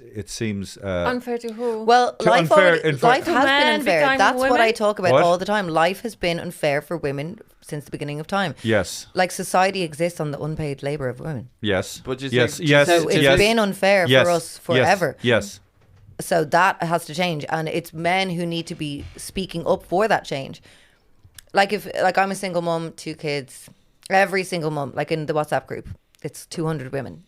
Unfair to who? Well, life has men been unfair. become That's what I women? talk about What? all the time. Life has been unfair for women since the beginning of time. yes, Like, society exists on the unpaid labour of women. yes, But do you yes, think- yes, So it's yes, been unfair yes, for us forever. Yes. So that has to change, and it's men who need to be speaking up for that change. Like, I'm a single mum, 2 kids. Every single mum, like in the WhatsApp group, it's 200 women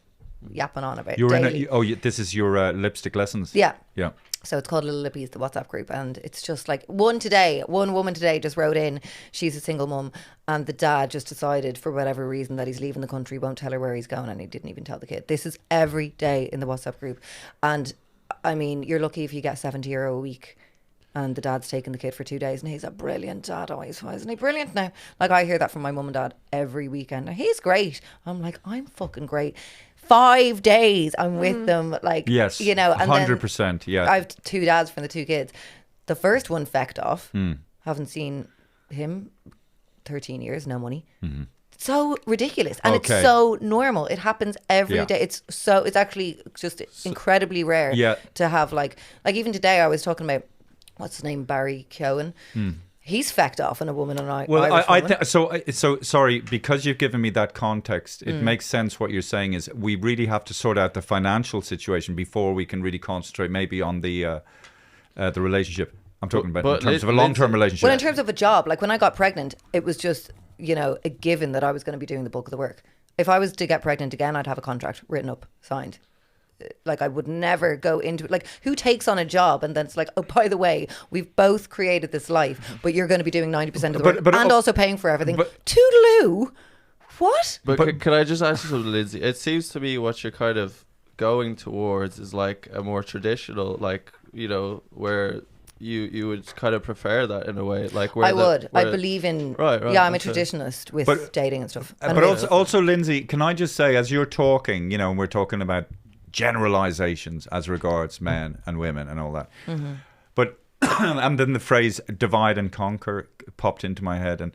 yapping on about You're daily. this is your lipstick lessons. Yeah. Yeah. So it's called Little Lippies, the WhatsApp group, and it's just like one woman today just wrote in, she's a single mum, and the dad just decided for whatever reason that he's leaving the country, won't tell her where he's going, and he didn't even tell the kid. This is every day in the WhatsApp group, and I mean, you're lucky if you get €70 a week, and the dad's taking the kid for 2 days, and he's a brilliant dad. Oh, isn't he brilliant now? Like, I hear that from my mum and dad every weekend. Now, he's great. I'm like, I'm fucking great. 5 days I'm with them, like, Yes. and 100%. Yeah. I have 2 dads from the 2 kids. The first one fecked off. Haven't seen him 13 years, no money. So ridiculous, and Okay. it's so normal. It happens every day. Yeah. It's actually just incredibly rare Yeah. to have like even today I was talking about, what's his name, Barry Keoghan. He's fecked off on a woman, and Well, Irish I woman. so sorry, because you've given me that context. It makes sense. What you're saying is we really have to sort out the financial situation before we can really concentrate maybe on the relationship. I'm talking about but in terms of a Lindsay- long-term relationship. Well, in terms of a job, like when I got pregnant, it was just, a given that I was going to be doing the bulk of the work. If I was to get pregnant again, I'd have a contract written up, signed. Like, I would never go into, like, who takes on a job and then it's like, oh, by the way, we've both created this life, but you're going to be doing 90% of the work and also paying for everything. Toodaloo. What? But could I just ask you something, Lindsay? It seems to me what you're kind of going towards is like a more traditional, like, where you would kind of prefer that in a way, like where I believe in. Right. Yeah, I'm a okay. traditionalist with But- dating and stuff. But also, Lindsay, can I just say, as you're talking, and we're talking about generalizations as regards men and women and all that. But and then the phrase "divide and conquer" popped into my head, and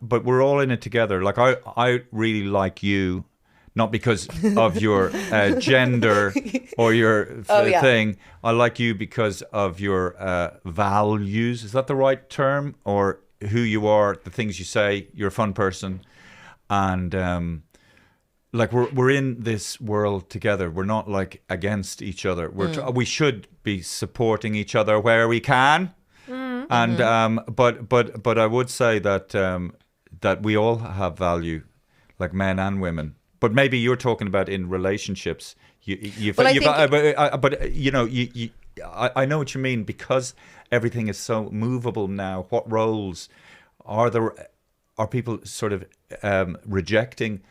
but we're all in it together. Like I really like you, not because of your gender or your thing. I like you because of your values. Is that the right term? Or who you are, the things you say. You're a fun person, and like we're in this world together. We're not like against each other. We should be supporting each other where we can. And but I would say that that we all have value, like men and women. But maybe you're talking about in relationships. I know what you mean, because everything is so movable now. What roles are people sort of rejecting?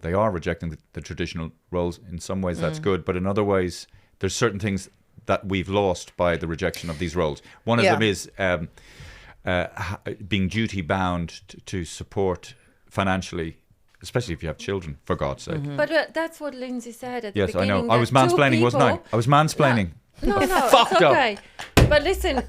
They are rejecting the traditional roles. In some ways, that's good, but in other ways, there's certain things that we've lost by the rejection of these roles. One of them is being duty bound to support financially, especially if you have children, for God's sake. But that's what Lindsay said at the Yes, I beginning. know. I was mansplaining, wasn't I? I was mansplaining. No, Fucked it's up. okay. But listen,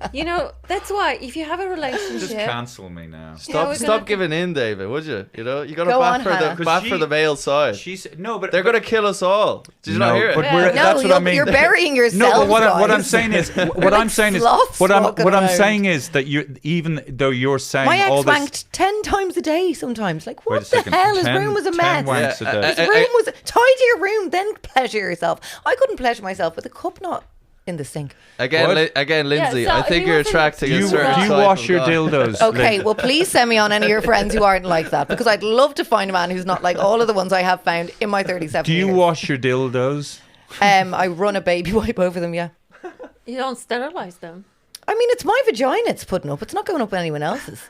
that's why if you have a relationship, Just cancel me now. Stop giving in, David, would you? You got to Go bat on, for Hannah. for the male side. But They're going to kill us all. Did you not hear it? But Yeah. that's what I mean. You're burying yourself. No, but what I'm guys. saying is, what like I'm saying is, sloths what I'm walking around. saying is that even though you're saying My all ex this, wanked 10 times a day sometimes. Like, Wait a what the second, hell? His 10 room was a 10 mess. wanks a day. His room was... Tidy your room, then pleasure yourself. I couldn't pleasure myself with a cup not in the sink. Again, Lindsay, so I think he you're wasn't- attracting Do a you certain type wash of your guy. dildos? Okay, Lindsay? well, please send me on any of your friends who aren't like that, because I'd love to find a man who's not like all of the ones I have found in my 37 Do you years. wash your dildos? I run a baby wipe over them, yeah. you don't sterilize them. I mean, it's my vagina it's putting up. It's not going up anyone else's.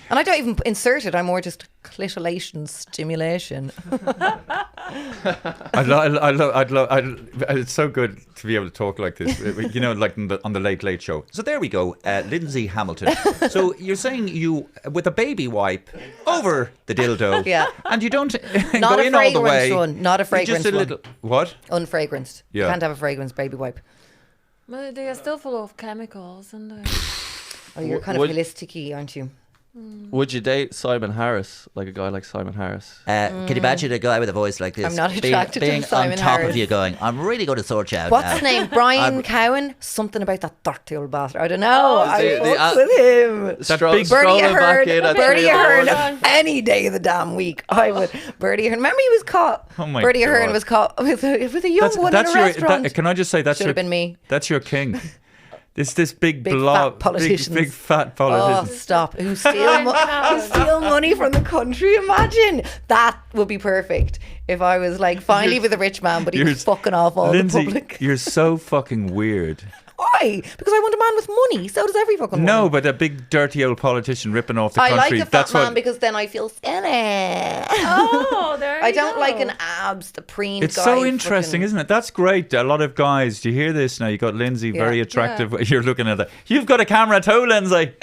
And I don't even insert it. I'm more just clitoration stimulation. It's so good to be able to talk like this. You know, like on the Late Late Show. So there we go, Lindsay Hamilton. So you're saying you, with a baby wipe over the dildo, Yeah. and you don't Not go a in all the way. fragrance one. Not a fragrance Just a one. little, what? Unfragranced. Yeah. You can't have a fragrance baby wipe. Well, they are still full of chemicals, and Oh, you're kind of Would- holistic-y, aren't you? Would you date Simon Harris, like a guy like Simon Harris? Can you imagine a guy with a voice like this? I'm not attracted to being Simon on top Harris. of you going, I'm really going to sort you out What's now. his name? Brian Cowan? Something about that dirty old bastard. I don't know. I the- fucks with him. big- Bertie Strolling Ahern. back in at Bertie 3 in the Ahern. morning. Any day of the damn week, I would. Bertie Ahern. Remember, he was caught. Oh my Bertie Ahern God. was caught with a young one in a restaurant. Can I just say that's Should your have been me. That's your king. This big Big blob, fat politicians. big fat Oh, politician. stop! Who steal money from the country? Imagine that would be perfect if I was like finally with a rich man, but he was fucking off all Lindsay, the public. you're so fucking weird. Why? Because I want a man with money. So does every fucking No, woman. but a big dirty old politician ripping off the I like country. a fat That's man what. because then I feel skinny. oh, there I you don't go. like an abs, the preen It's guy. so interesting, fucking- isn't it? That's great. A lot of guys. Do you hear this now? You got Lindsay, Yeah. very attractive. You're looking at that. You've got a camera too, Lindsay.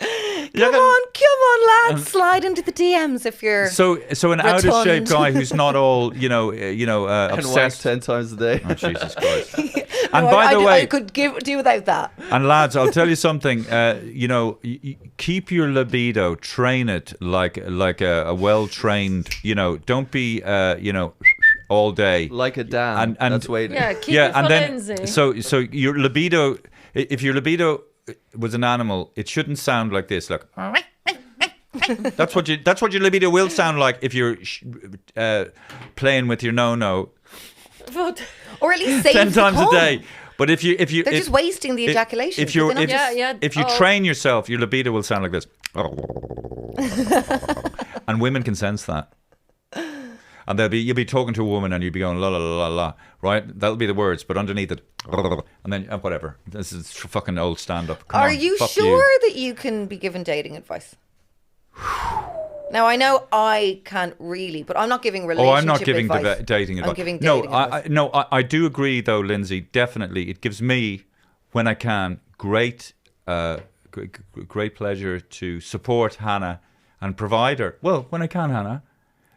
Come on, lads, slide into the DMs if you're. So an out of shape Rotund. guy who's not all And wank obsessed. 10 times a day. Oh, Jesus Christ. No, And by the I way, could do without that. and lads, I'll tell you something. Keep your libido, train it like a well trained. Don't be all day. Like a dam. And- that's waiting. Yeah, keep it for and then Lindsay. so your libido. If your libido was an animal, it shouldn't sound like this. Like that's what your libido will sound like if you're playing with your no But Or at least save 10 the times a cum. day. But if you They're just wasting the ejaculation. if you because they're not Yeah, if you oh. train yourself, your libido will sound like this. And women can sense that. And you'll be talking to a woman and you'll be going la la la la la, right? That'll be the words, but underneath it, and then whatever. This is fucking old stand-up. Come Are on, you fuck sure that you can be given dating advice? Now I know I can't really, but I'm not giving relationship Oh, I'm not giving advice. dating advice. I'm giving dating advice. I do agree though, Lindsay. Definitely, it gives me, when I can, great pleasure to support Hannah and provide her. Well, when I can, Hannah.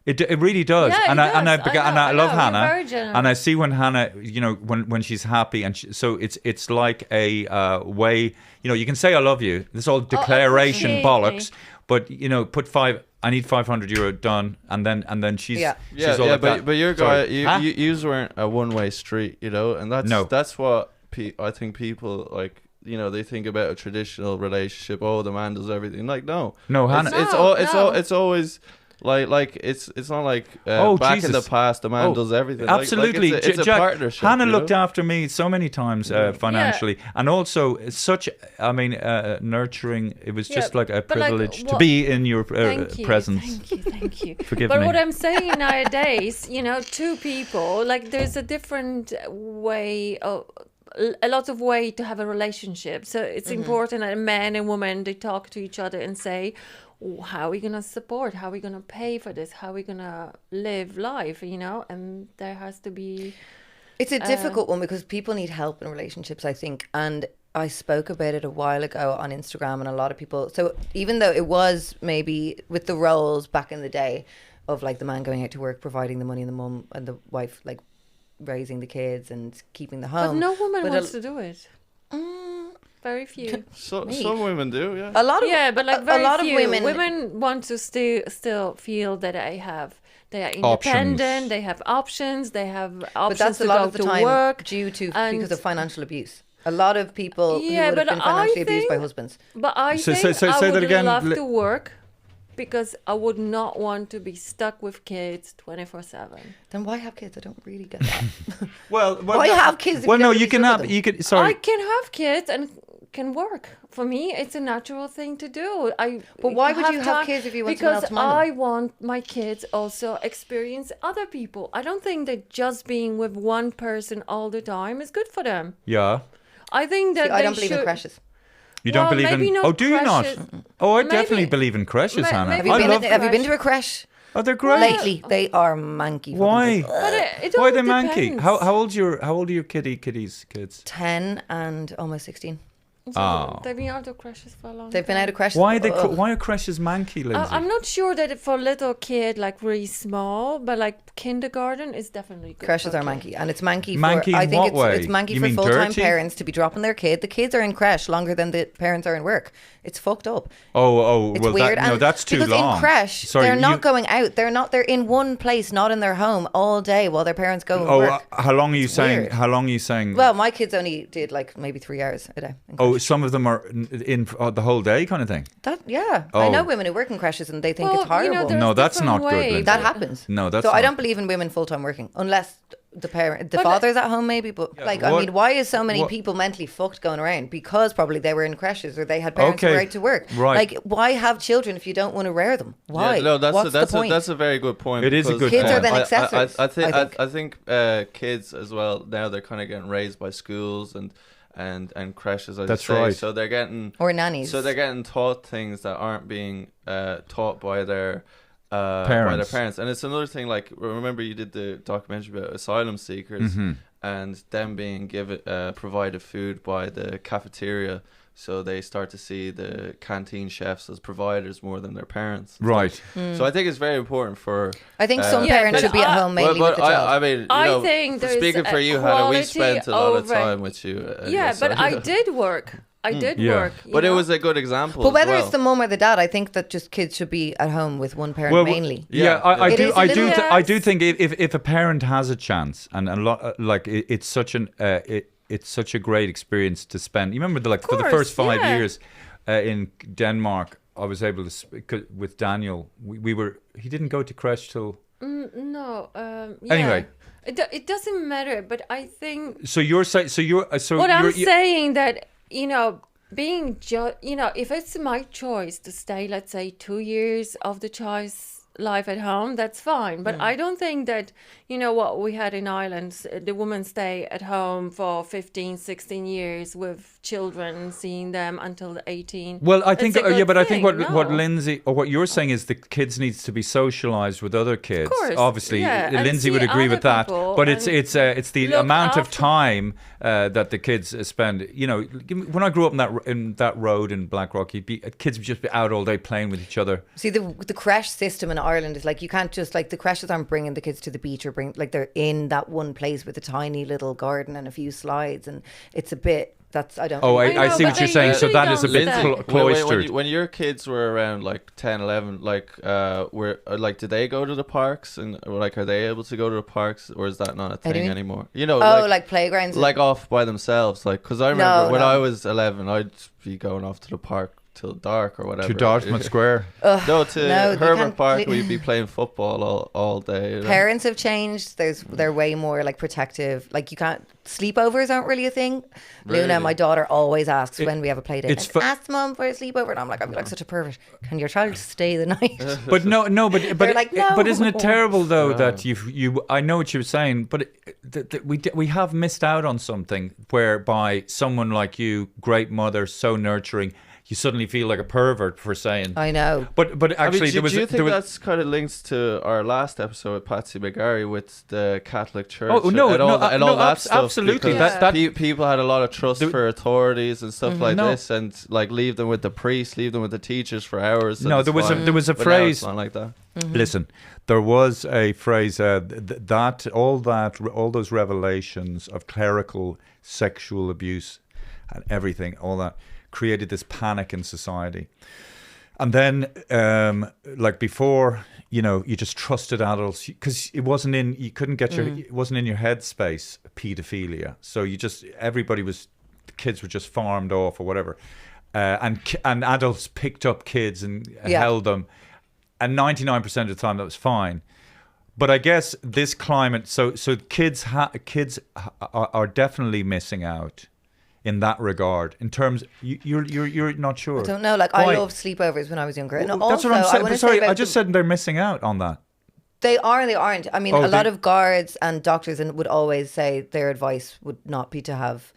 It really does, Yeah, and it I does. I love You're Hannah, very generous. and I see when Hannah, when she's happy, and so it's like a way, you can say I love you. This all declaration absolutely. bollocks, but put I need €500 done, and then she's Yeah. she's all like but that. but your Sorry. guy, you weren't a one-way street, and that's what I think people like. They think about a traditional relationship. Oh, the man does everything. Like no, Hannah. It's always. Like it's not like back in the Jesus. past the man does everything. Like, Absolutely, it's a Jack, partnership. Hannah looked after me so many times financially, and also such. Nurturing. It was just like a but like, privilege to what- be in your Thank you, presence. Thank you. Forgive but me. what I'm saying nowadays, two people, like there's a different way of a lot of way to have a relationship. So it's important that a man and woman, they talk to each other and say, how are we going to support? How are we going to pay for this? How are we going to live life? And there has to be... It's a difficult one because people need help in relationships, I think. And I spoke about it a while ago on Instagram, and a lot of people... So even though it was maybe with the roles back in the day of like the man going out to work, providing the money, and the mum and the wife like raising the kids and keeping the But home. no woman But wants to do it. Very few. Some women do, yeah. A lot of But like very a lot few. of Women want to still feel that they are independent. Options. They have options. They have But options that's to a lot go of the to time work. due to and- because of financial abuse. A lot of people who Yeah, would have but been financially I abused by think- husbands. But I So- think so I say that would again, love to work because I would not want to be stuck with kids 24/7. Then why have kids? I don't really get that. Well, Why have kids if Well, you no, never you be can stuck with have. them? You could. I Sorry. can have kids and can work. For me, it's a natural thing to do. But why would you have time- kids if you want someone Because else to mind them? I want my kids also experience other people. I don't think that just being with one person all the time is good for them. Yeah. I think that See, I they don't believe in should- crashes. You don't Well, believe maybe in? not Oh, do you not? creches. Oh, I Maybe- definitely believe in creches, May- Hannah. maybe I been love. in- Have you been creche. to a creche? Oh, they're great. Lately, they are manky. fucking Why? things. But it Why all are they manky? depends. How old are your kids? 10 and almost 16. So Oh. They've been out of creches for a long They've been time. out of creche. Why are they? Ugh. Why are creches manky, Lindsay? I'm not sure that for little kid, like really small, but like kindergarten is definitely good. Creches for are kids. manky, and it's manky. Manky for, I in think what it's, way? it's manky You for mean full-time dirty? parents to be dropping their kid. The kids are in creche longer than the parents are in work. It's fucked up. oh, It's well, weird. no, and that's too because long. in creche, Sorry, they're not you- going out. They're not. They're in one place, not in their home all day while their parents go and Oh, work. how long are you saying? weird. How long are you saying? Well, my kids only did like maybe 3 hours a day. in oh, creche. some of them are in the whole day kind of thing. I Oh. know women who work in creches and they think Well, it's horrible. you know, there's No, that's different not good, ways. Lindsay. That happens. No, that's so I not- don't believe in women full time working unless the But- father's at home maybe. But like, I what- mean, why is so many what- people mentally fucked going around? Because probably they were in creches or they had parents who Okay, were out to work. right. Like, why have children if you don't want to rear them? Why? Yeah, no, What's the point? that's a very good point. It is a because, good Kids are point. then I accessories, I think kids as well now they're kind of getting raised by schools and creches. As That's you say. right. So they're getting Or nannies. So they're getting taught things that aren't being taught by their parents. And it's another thing. Like remember you did the documentary about asylum seekers Mm-hmm. and them being given provided food by the cafeteria. So they start to see the canteen chefs as providers more than their parents. Right. So I think it's very important for. I think some Yeah, parents but should be at I- home mainly with the child. I mean, you I know, think there's speaking for a you, Hannah, we quality spent a lot of over- time with you. Yeah, so, but I did work. I did Yeah. work. you But it know? was a good example. But as whether well. it's the mum or the dad, I think that just kids should be at home with one parent mainly. Yeah, Yeah. I It do. is a I do. little- I do think if a parent has a chance and a lot like it's such an it's such a great experience to spend. You remember for the course, first 5 yeah. years in Denmark, I was able to with Daniel. We were. He didn't go to creche till. No. Yeah. Anyway. It doesn't matter, but I think So you're saying. So you're. So what I'm you're, saying that being if it's my choice to stay, let's say 2 years of the child's life at home, that's fine. But I don't think that what we had in Ireland, the women stay at home for 15, 16 years with children, seeing them until 18. Well, I think, It's a good but I think what thing, what no. Lindsay or what you're saying is the kids needs to be socialized with other kids. course, Obviously, yeah, and Lindsay would see agree with other that. people But it's and it's the look amount of after- time that the kids spend. When I grew up in that road in Blackrock, kids would just be out all day playing with each other. See, the creche system in Ireland is like you can't just like the creches aren't bringing the kids to the beach or they're in that one place with a tiny little garden and a few slides, and it's a bit I don't. Oh, think- I know, see but what you're they saying. So usually that is a don't bit stay. cloistered. When your kids were around like 10, 11, like did they go to the parks and like are they able to go to the parks or is that not a do you thing mean? anymore? Oh, like playgrounds. like off by themselves, like because I remember when no. I was 11, I'd be going off to the park till dark or whatever. To Dartmouth Square. No, No, to you Herbert can't Park play- where you'd be playing football all day. Parents have changed. They're way more like protective. Like you can't sleepovers aren't really a thing. Really? Luna, my daughter, always asks when we have a play date. it's And fu- ask mum for a sleepover, and I'm like such a pervert. Can your child stay the night? But but like, no. but isn't it terrible though that you I know what you were saying, but we have missed out on something whereby someone like you, great mother, so nurturing, you suddenly feel like a pervert for saying. I know. But actually, do, there was do you there think was, that's kind of links to our last episode with Patsy McGarry with the Catholic Church? Oh, no, and all no, that, and no, all that abs- stuff. absolutely. because That- people had a lot of trust for authorities and stuff like No. this, and like leave them with the priests, leave them with the teachers for hours. and No, it's there was a- fine. there was a But now phrase- It's not like that. Listen, there was a phrase all those revelations of clerical sexual abuse and everything, all that created this panic in society. And then, like before, you just trusted adults because it wasn't in. You couldn't get it wasn't in your headspace. Pedophilia. So the kids were just farmed off or whatever, and adults picked up kids and held them, and 99% of the time that was fine. But I guess this climate, so kids are definitely missing out in that regard. In terms, you're not sure. I don't know. Like Why? I loved sleepovers when I was younger. And Well, also, that's what I'm I saying. want But to say sorry, about I just said they're missing out on that. they are and they aren't. I mean, Oh, a lot they- of guards and doctors would always say their advice would not be to have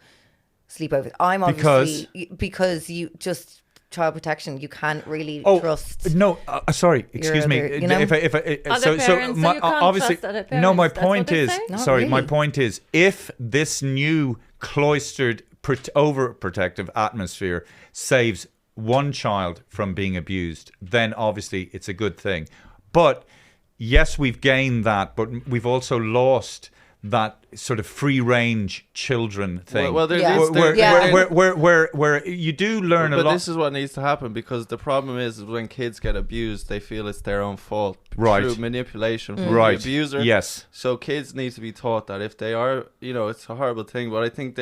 sleepovers. I'm obviously because you just child protection. You can't really trust. No, sorry, excuse me. other- you know? Other parents, so you can't obviously, trust other no. My parents, that's what point they is, say? Not sorry, my really. point is, if this new cloistered, overprotective atmosphere saves one child from being abused, then obviously it's a good thing. But yes, we've gained that, but we've also lost that sort of free range children thing. Well, there Yeah. needs where, Yeah. where you do learn a but lot. this is what needs to happen, because the problem is when kids get abused, they feel it's their own fault Right. through manipulation from Right. the abuser. Yes. So kids need to be taught that if they are, it's a horrible thing, but I think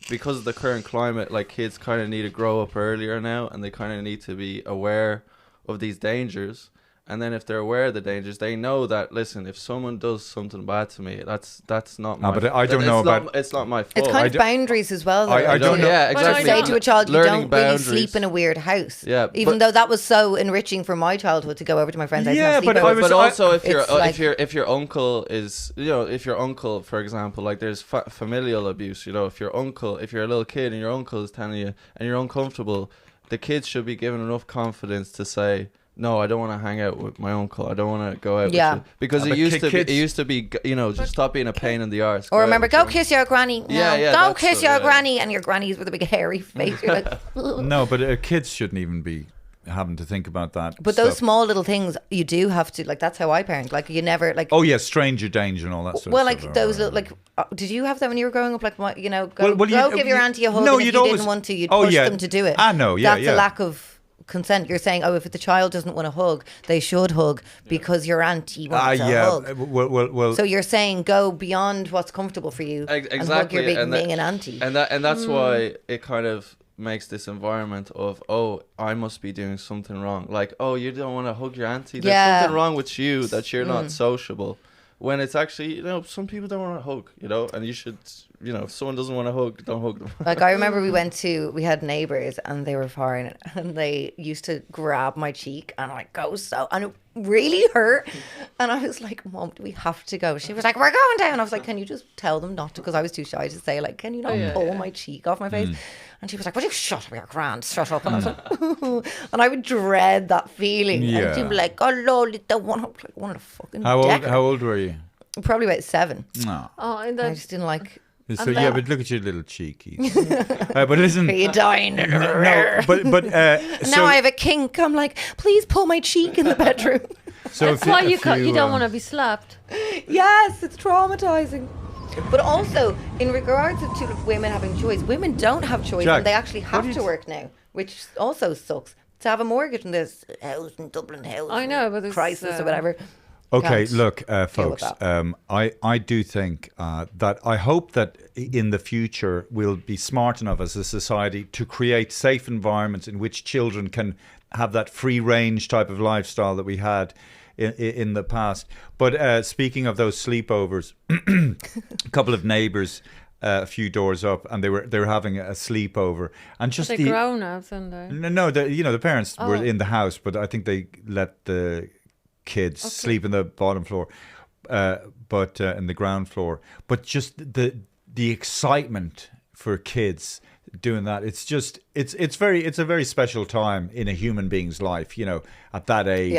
because of the current climate, like kids kind of need to grow up earlier now, and they kind of need to be aware of these dangers. And then if they're aware of the dangers, they know that, listen, if someone does something bad to me, that's not my but I don't know about- it's not my fault. It's kind of boundaries as well. Though. I don't know. Yeah, But I exactly. Say don't- to a child, you Learning don't really boundaries. sleep in a weird house. Yeah, Even but- though that was so enriching for my childhood to go over to my friend's house Yeah, and have but I sleepovers. was- But also, if it's like- if your uncle is, if your uncle, for example, like there's familial abuse, if you're a little kid and your uncle is telling you and you're uncomfortable, the kids should be given enough confidence to say, no, I don't want to hang out with my uncle. I don't want to go out Yeah. with you. Because but it used kids- to be, just stop being a pain in the arse. Or remember, out go with kiss your granny. Yeah, No, yeah, Go that's kiss the- your yeah. granny, and your granny's with a big hairy face. You're like, No, but kids shouldn't even be having to think about that. but those stuff. small little things, you do have to, like, that's how I parent. Like, you never, like, Oh yeah, stranger danger and all that sort well, of like stuff. those little, like, did you have that when you were growing up? Like, go, Well, go give your auntie a hug. no, and if you'd you always- didn't want to, you'd Oh, push yeah. them to do it. I know, yeah, That's yeah. a lack of consent. You're saying, if the child doesn't want to hug, they should hug because your auntie wants a hug. Well, So you're saying go beyond what's comfortable for you and hug your big minging auntie. And that's why it kind of makes this environment of, I must be doing something wrong. Like, you don't want to hug your auntie. There's Yeah. something wrong with you that you're not sociable. When it's actually, some people don't want to hug, and you should, if someone doesn't want to hug, don't hug them. Like, I remember we had neighbours and they were foreign and they used to grab my cheek and and it really hurt. And I was like, Mom, we have to go. She was like, we're going down. I was like, can you just tell them not to? Because I was too shy to say, like, can you not pull my cheek off my face? And she was like, will you shut up, you're grand, shut up. And I was like, and I would dread that feeling. Yeah. And she'd be like, oh, lol, don't want to, like, one of the fucking how decker. old were you? Probably about 7. No. Oh, and I that, just didn't like, So yeah, but look at your little cheekies. But listen, are you dying? no, but Now so, I have a kink. I'm like, please pull my cheek in the bedroom. so that's why you don't want to be slapped. Yes, it's traumatizing. But also, in regards to women having choice, women don't have choice Jack, and they actually what have do you to work now, which also sucks. To have a mortgage in this house in Dublin house. I know, but it's, crisis or whatever. Okay, Can't look, deal with folks. that. I do think that I hope that in the future we'll be smart enough as a society to create safe environments in which children can have that free range type of lifestyle that we had in the past. But speaking of those sleepovers, a couple of neighbours a few doors up, and they were having a sleepover, and just They're grown ups, aren't they? no, the parents were in the house, but I think they let the kids sleep in the bottom floor, but in the ground floor. But just the excitement for kids doing that, it's a very special time in a human being's life, at that age,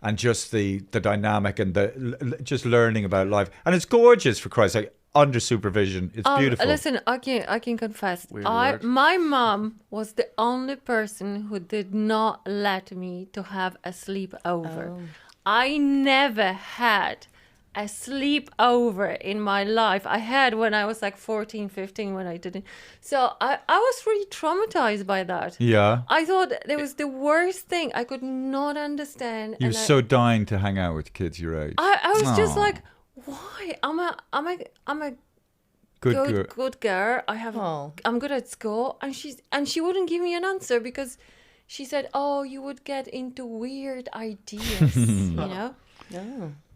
and just the dynamic and just learning about life, and it's gorgeous, for Christ's sake. Under supervision, it's beautiful. Listen, I can confess. word. My mom was the only person who did not let me to have a sleepover. I never had a sleepover in my life. I had when I was like 14, 15 when I didn't. So I was really traumatized by that. Yeah. I thought it was the worst thing. I could not understand. You're and so dying to hang out with kids your age. I was just Aw. like, why? I'm a Good girl. good girl. I'm good at school, and she wouldn't give me an answer because she said, "Oh, you would get into weird ideas,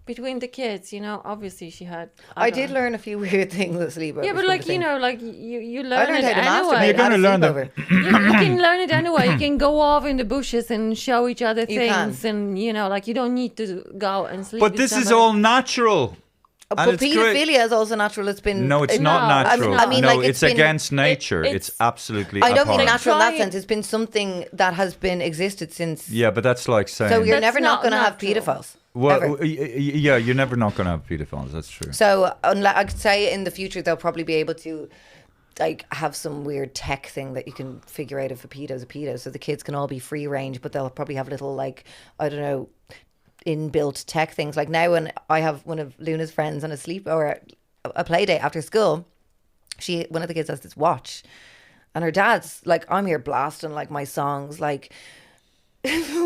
between the kids." Obviously she had. I did learn a few weird things at sleepovers. Yeah, but from the thing. you I learn learned it how to anyway. masturbate. You're gonna at a learn them. sleepover. You can learn it anyway. You can go off in the bushes and show each other You can. things, and you don't need to go and sleep. But with this is somebody. all natural. But it's great. paedophilia is also natural. It's been No, it's not natural. I mean, no, like, it's been, against nature. it's- It's absolutely. I don't mean abhorrent. natural in that Trying- sense. It's been something that has been existed since. Yeah, but that's like saying. So you're That's never not not going to have natural. paedophiles. well, ever. yeah, you're never not going to have pedophiles. That's true. So unless I could say in the future they'll probably be able to like have some weird tech thing that you can figure out if a pedo's a pedo, so the kids can all be free range, but they'll probably have little like I don't know inbuilt tech things. Like now when I have one of Luna's friends on a sleep or a play date after school, one of the kids has this watch, and her dad's like, I'm here blasting like my songs, like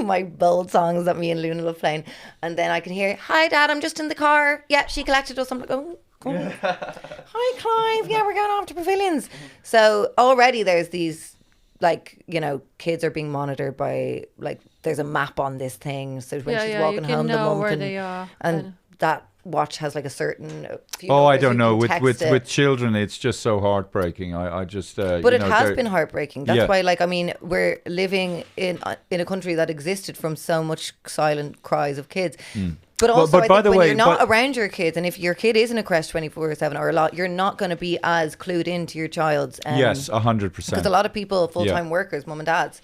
my bold songs that me and Luna love playing, and then I can hear, hi dad, I'm just in the car, yeah, she collected us. I'm like, oh hi Clive, yeah, we're going off to pavilions. So already there's these like, you know, kids are being monitored by like there's a map on this thing, so when she's walking you can home the know mum where can, they are. and that watch has like a certain few Oh, I numbers don't you know. can With text it. with children, it's just so heartbreaking. I just. But you it know, has they're- been heartbreaking. That's Yeah. why, like, I mean, we're living in a country that existed from so much silent cries of kids. But also, but by I the think when way, you're not but- around your kids, and if your kid is in a creche 24/7 or a lot, you're not going to be as clued into your child's. Yes, 100%. Because a lot of people, full-time workers, mum and dads,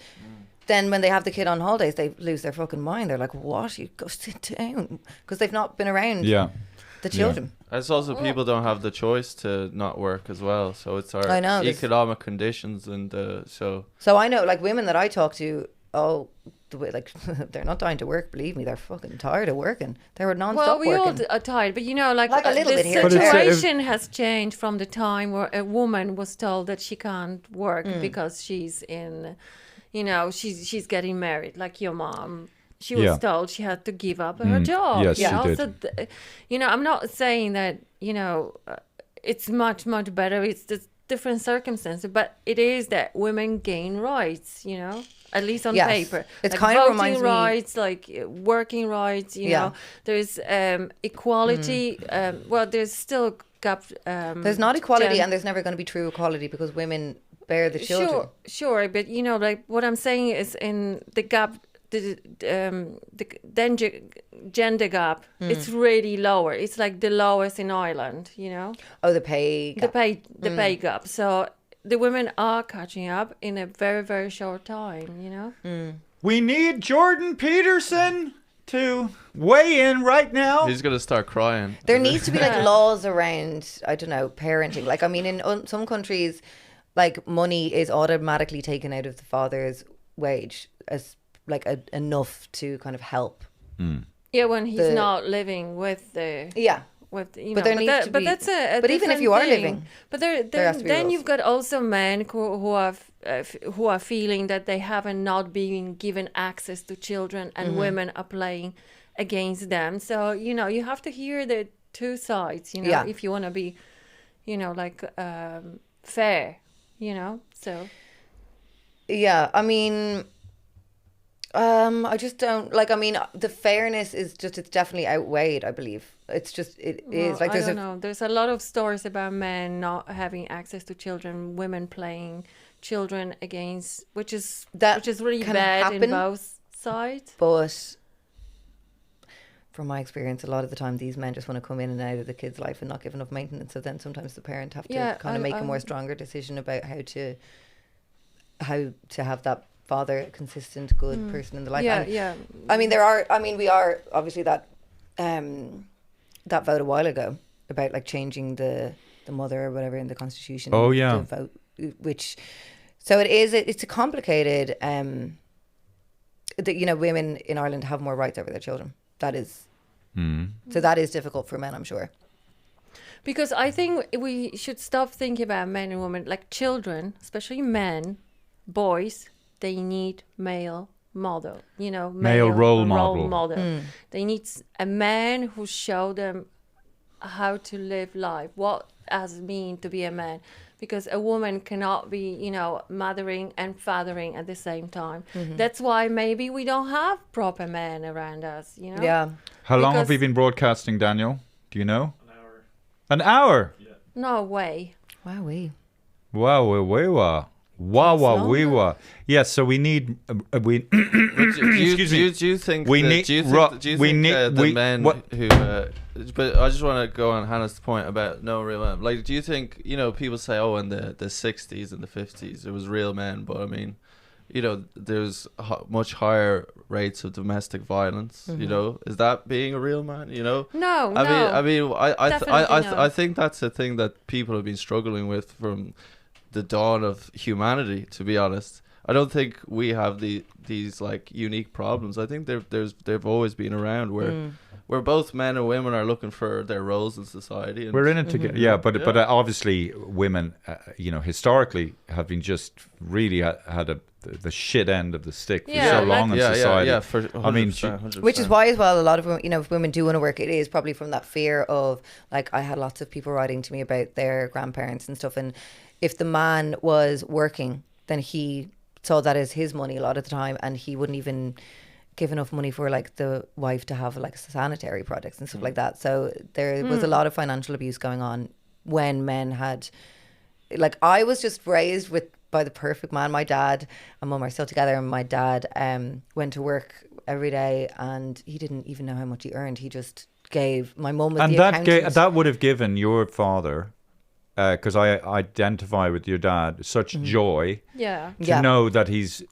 then when they have the kid on holidays, they lose their fucking mind. They're like, "What? You go sit down," because they've not been around Yeah. the children. It's also people don't have the choice to not work as well. So it's our I know, this- economic conditions and so So I know, like, women that I talk to, the way, like, they're not dying to work. Believe me, they're fucking tired of working. They were non-stop Well, we all working. are tired, but you know, like, Like a little the bit here. But it's a- situation has changed from the time where a woman was told that she can't work because she's in, you know, she's getting married, like your mom. She was Yeah. told she had to give up her job. Yes, you she know? did. So you know, I'm not saying that, you know, it's much better. It's just different circumstances, but it is that women gain rights, you know, at least on Yes. paper. It's like kind of voting reminds me- rights, like working rights, you Yeah. know. There's equality. Well, there's still gap. There's not equality, gen- and there's never going to be true equality because women bear the children. Sure, but you know, like what I'm saying is in the gap, the gender gap, it's really lower. It's like the lowest in Ireland, you know, Oh, the pay gap. the pay gap. So the women are catching up in a very short time, you know. We need Jordan Peterson to weigh in right now. he's gonna start crying. There needs to be like Yeah. laws around, I don't know, parenting. Like, I mean, in some countries, like money is automatically taken out of the father's wage as like enough to kind of help. Yeah, when he's The- not living with the. Yeah. With, you But know, there needs to but be- that's a but even if different you are thing. living, but there has to be then rules. you've got also men who are feeling that they haven't not been given access to children, and Mm-hmm. women are playing against them. So you know you have to hear the two sides. You know, Yeah. if you want to be, you know, like fair. You know, so Yeah, I mean, I just don't like. I mean, the fairness is just it's definitely outweighed. I believe it's just it is well, like I there's don't know. There's a lot of stories about men not having access to children, women playing children against, which is really can bad in happen, both sides. but from my experience, a lot of the time these men just want to come in and out of the kid's life and not give enough maintenance. So then sometimes the parent have to Yeah, kind of make a more stronger decision about how to have that father, a consistent, good person in the life. Yeah, And, yeah. I mean, we are obviously that vote a while ago about like changing the mother or whatever in the constitution. Oh, yeah. the vote, which so it's a complicated. That you know, women in Ireland have more rights over their children. That is so that is difficult for men, I'm sure. Because I think we should stop thinking about men and women like children, especially men, boys. They need male model, you know, Male role model. They need a man who show them how to live life, what does it mean to be a man. Because a woman cannot be, you know, mothering and fathering at the same time. That's why maybe we don't have proper men around us, you know. Yeah. How long have because- we been broadcasting, Daniel? Do you know? An hour. No way. Wow. Wow. Wah wah longer. wee wah. Yes, so we need we. Excuse me. Do you think We that, need- do you think, Ro- do you we think need- the we- men what- who but I just want to go on Hannah's point about no real men. Like, do you think, people say, oh, in the 60s and the 50s there was real men, but I mean, there's much higher rates of domestic violence. Is that being a real man? No, I mean, Definitely no. I think that's a thing that people have been struggling with from the dawn of humanity. To be honest, I don't think we have these like unique problems. I think they've always been around where both men and women are looking for their roles in society. And We're in it together. Yeah, but obviously women, historically have been just really had the shit end of the stick for Yeah, so long in yeah, society. yeah, for 100%, I mean, 100%. Which is why as well a lot of women, if women do want to work, it is probably from that fear of, like, I had lots of people writing to me about their grandparents and stuff, and if the man was working, then he saw that as his money a lot of the time, and he wouldn't even give enough money for like the wife to have like sanitary products and stuff like that. So there was a lot of financial abuse going on when men had, like, I was just raised by the perfect man. My dad and mum are still together, and my dad went to work every day, and he didn't even know how much he earned. He just gave my mum was and the that accountant. that would have given your father, because I identify with your dad, such joy Yeah. to know that he's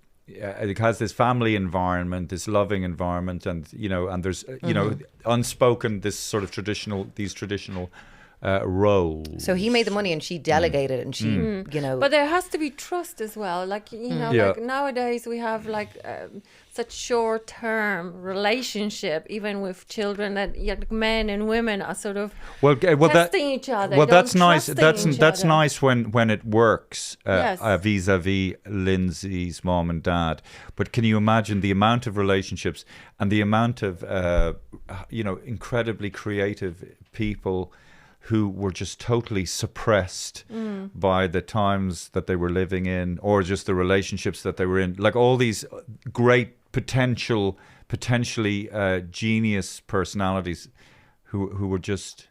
has this family environment, this loving environment, and and there's unspoken this sort of traditional roles. So he made the money and she delegated and she, But there has to be trust as well. Like, Yeah. like nowadays we have like such short-term relationship, even with children, that men and women are sort of testing each other. Well, don't that's nice. trusting each That's other. nice when it works. Yes. Vis-a-vis Lindsay's mom and dad. But can you imagine the amount of relationships and the amount of incredibly creative people who were just totally suppressed by the times that they were living in, or just the relationships that they were in. Like all these great potentially genius personalities who were just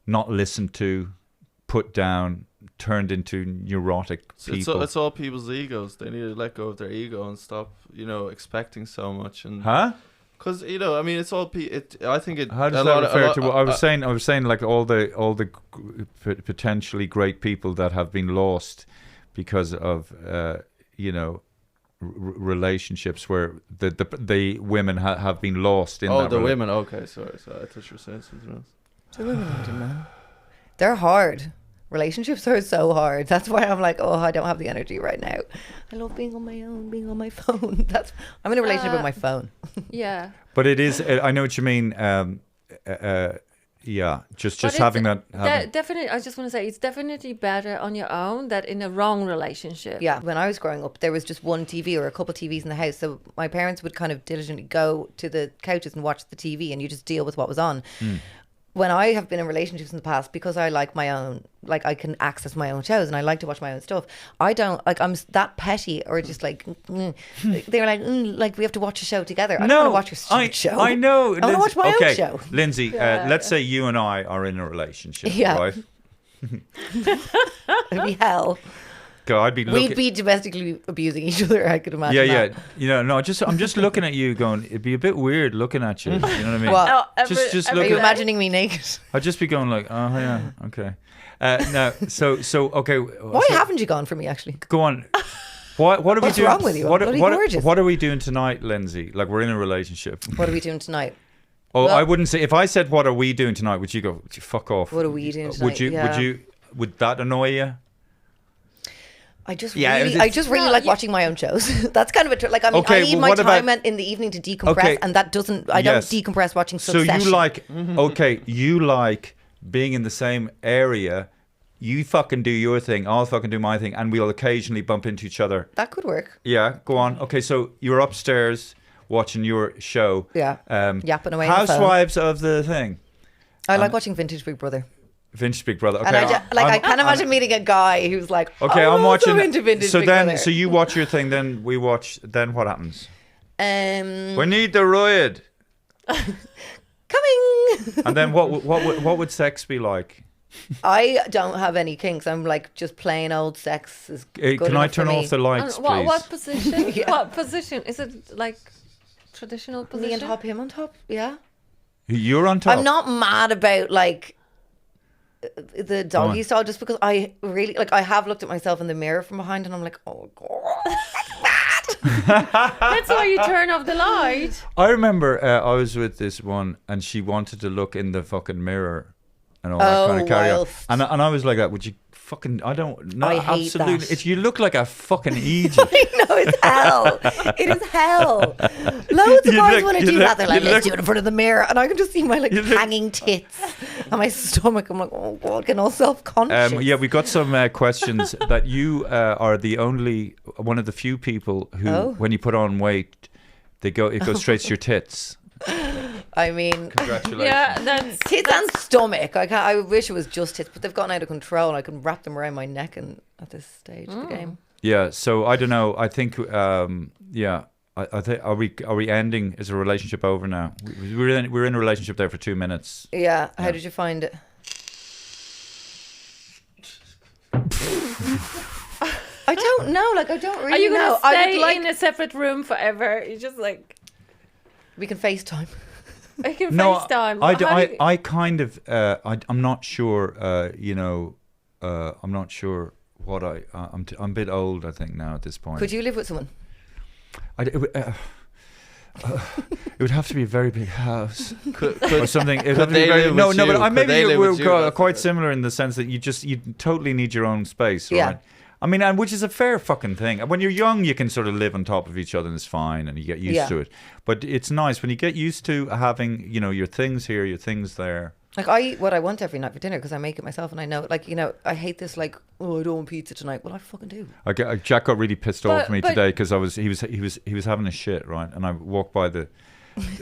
not listened to, put down, turned into neurotic people. It's all people's egos. They need to let go of their ego and stop, expecting so much. And Huh? because I mean, it's all. I think it. How does that refer to? I was saying like all the potentially great people that have been lost because of relationships where the women have been lost in. Oh, that the women. Okay, sorry. I thought you were saying something else. The women aren't in, man. They're hard. Relationships are so hard. That's why I'm like, oh, I don't have the energy right now. I love being on my own, being on my phone. I'm in a relationship with my phone. Yeah. But it is. I know what you mean. Yeah, just But having it's that. definitely, I just want to say, it's definitely better on your own than in a wrong relationship. Yeah, when I was growing up, there was just one TV or a couple of TVs in the house. So my parents would kind of diligently go to the couches and watch the TV, and you just deal with what was on. When I have been in relationships in the past, because I like my own, like I can access my own shows and I like to watch my own stuff. I don't like, I'm that petty or just like, they're like we have to watch a show together. I don't want to watch your stupid show. I know. I want to watch my own show. Lindsay, let's say you and I are in a relationship, Yeah. right? It'd be hell. God, I'd be looking. We'd be domestically abusing each other, I could imagine. Yeah. that. No, I'm just looking at you going, it'd be a bit weird looking at you. You know what I mean? Well, just are look you at, imagining me naked? I'd just be going like, oh yeah, okay. No, so okay. Why haven't you gone for me, actually? Go on. What are What's we doing? wrong with you? I'm bloody gorgeous. What are we doing tonight, Lindsay? Like we're in a relationship. What are we doing tonight? Oh, Well- I wouldn't say. If I said, "What are we doing tonight?" Would you go, "Fuck off"? What are we doing Would tonight? you? Yeah. Would that annoy you? I just Yeah, really, it's- I just really like watching my own shows. That's kind of like, I mean, Okay, I need well, my what time about- in the evening to decompress, Okay. and that doesn't. I don't Yes. decompress watching So Succession. you like, okay, you like being in the same area. You fucking do your thing, I'll fucking do my thing, and we'll occasionally bump into each other. That could work. Yeah, go on. Okay, so you're upstairs watching your show. Yeah. Yapping away on the phone. Housewives of the thing. I like watching Vintage Big Brother. Vintage Big Brother. Okay, And I can't imagine meeting a guy who's like, Okay, oh, I'm watching. into Vintage So Big then, Brother. so you watch your thing, then we watch. Then what happens? We Coming. need the riot. And then what would sex be like? I don't have any kinks. I'm like just plain old sex is good Can I enough turn for off me. the lights, And please? what position? Yeah. What position? Is it like traditional position? Me on top, him on top. Yeah. You're on top. I'm not mad about like the doggy on. style, just because I really like. I have looked at myself in the mirror from behind, and I'm like, oh god, That's why you turn off the light. I remember I was with this one, and she wanted to look in the fucking mirror and all that kind of carry on. whilst- And I was like, "Would you fucking? I don't. No, I hate absolutely. that. It's, you look like a fucking Egypt. no, it's hell. It is hell. Loads of You guys look- want to you do look- that. They're like, you let's look- do it in front of the mirror, and I can just see my like You look- hanging tits and my stomach. I'm like, oh god, getting all self-conscious. Yeah, we got some questions that you are the only one of the few people who, Oh. when you put on weight, it goes straight to your tits. I mean, Congratulations. Yeah, that's tits and stomach. I wish it was just tits, but they've gotten out of control. And I can wrap them around my neck and at this stage of the game. Yeah, so I don't know. I think, yeah. I think are we ending? Is a relationship over now? We're in a relationship there for 2 minutes. Yeah. How did you find it? I don't know. Like, I don't really Are you know. gonna I stay would like. in a separate room forever? You just like We can FaceTime. I can No, FaceTime. I, How do you- I kind of I'm not sure. I'm not sure what I'm a bit old. I think now at this point. Could you live with someone? It would have to be a very big house Could, or something. It would have to be they very, live no, with no, you? but Could maybe they live we're with you? quite That's- similar in the sense that you totally need your own space, right? Yeah. I mean, and which is a fair fucking thing. When you're young, you can sort of live on top of each other and it's fine, and you get used Yeah. to it. But it's nice when you get used to having, your things here, your things there. Like, I eat what I want every night for dinner because I make it myself, and I know, like, I hate this. Like, oh, I don't want pizza tonight. Well, I fucking do. Jack got really pissed off But- at me but- today because he was having a shit, right? And I walked by the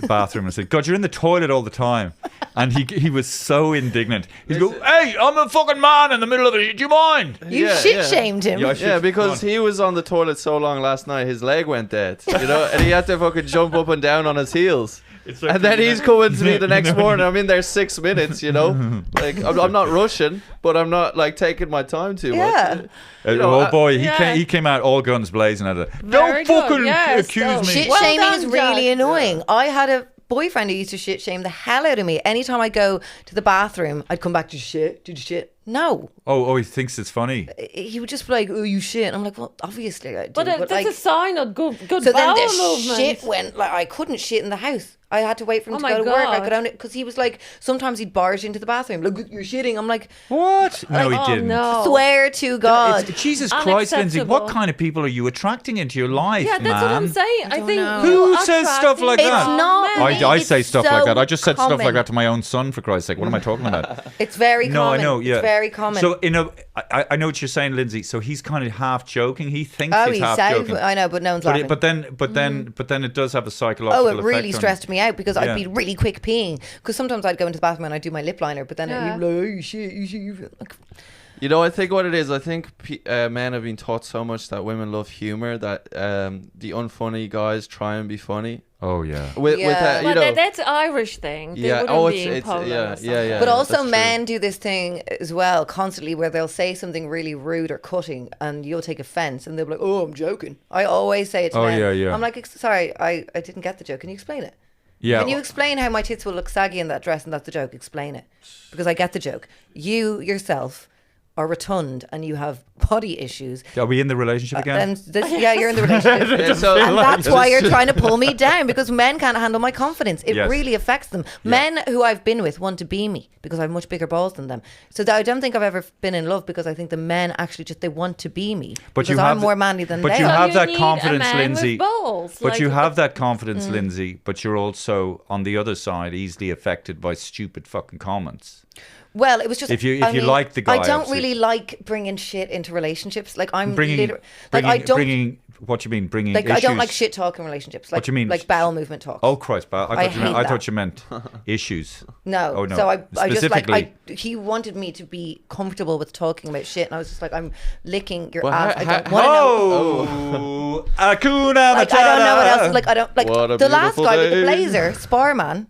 bathroom and said, "God, you're in the toilet all the time." And he was so indignant. He'd go, "Hey, I'm a fucking man in the middle of it. Do you mind?" You Yeah, shit yeah. shamed him. Yeah, I Yeah, should- because come on. he was on the toilet so long last night, his leg went dead, and he had to fucking jump up and down on his heels. It's like- And then he's coming to me the next morning. I'm in there 6 minutes, Like, I'm not rushing, but I'm not, like, taking my time too Yeah. much. You know, Oh boy, yeah. he came out all guns blazing at it. Very Don't good, fucking yes, accuse no. me. Shit Well shaming done, is really Jack. annoying. I had a boyfriend who used to shit shame the hell out of me. Anytime I go to the bathroom, I'd come back to shit. Did you shit? No. Oh, he thinks it's funny. He would just be like, oh, you shit. And I'm like, well, obviously I do. But that's like, a sign of good so then bowel the movement. shit went, like, I couldn't shit in the house. I had to wait for him Oh to my go to work. I God. could only, because he was like, sometimes he'd barge into the bathroom. Look, you're shitting. I'm like, What? No, he oh, didn't. no. swear to God. Jesus Christ, Lindsay, what Unacceptable. kind of people are you attracting into your life, Yeah, that's what I'm man? saying. I don't think know. Who you says attract stuff like people. that? It's not Men. me. I It's say stuff so like that. I just said stuff like common. that to my own son, for Christ's sake. What am I talking about? It's very No, common. I know, yeah. It's very common. So, I know what you're saying, Lindsay. So he's kind of half joking. He thinks oh, he's he's half so, joking. I know, but no one's laughing. But then it does have a psychological Oh, effect it really on stressed me out because Yeah. I'd be really quick peeing. Because sometimes I'd go into the bathroom and I'd do my lip liner, but then Yeah. you'd be like, oh, you shit, you shit. Like, I think what it is, I think men have been taught so much that women love humor that the unfunny guys try and be funny. Oh yeah. With Yeah. But that's Irish thing. They Yeah, wouldn't it's- be in it's- Poland yeah, or something. yeah, yeah. but also that's true. men do this thing as well constantly where they'll say something really rude or cutting and you'll take offense and they'll be like, oh, I'm joking. I always say it to Oh, men. yeah, yeah. I'm like, sorry, I didn't get the joke. Can you explain it? Yeah. Can you explain how my tits will look saggy in that dress and that's the joke? Explain it. Because I get the joke. You yourself are rotund and you have body issues. Are we in the relationship again? And yeah, you're in the relationship. Yeah, so- And that's why you're trying to pull me down because men can't handle my confidence. It Yes. really affects them. Men who I've been with want to be me because I have much bigger balls than them. So I don't think I've ever been in love because I think the men actually just they want to be me But because you I'm have more the- manly than but they you are. have you that need confidence, a man Lindsay. With balls. But like, you have that confidence, Lindsay, but you're also on the other side easily affected by stupid fucking comments. Well, it was just If you I mean, like the guy, I don't obviously. really like bringing shit into relationships. Like I'm Bringing like I don't bringing what you mean bringing like issues. I don't like shit talk in relationships. Like, What do you mean? Like bowel movement talk. Oh Christ, but I I hate thought that. you meant issues. No. Oh, no. So I just like Specifically- he wanted me to be comfortable with talking about shit, and I was just like, I'm licking your Well, ass. I don't how- want to know. Oh, Hakuna Like I don't know what Matata. else. Like I don't like What a the last beautiful guy with the day. blazer, Sparman.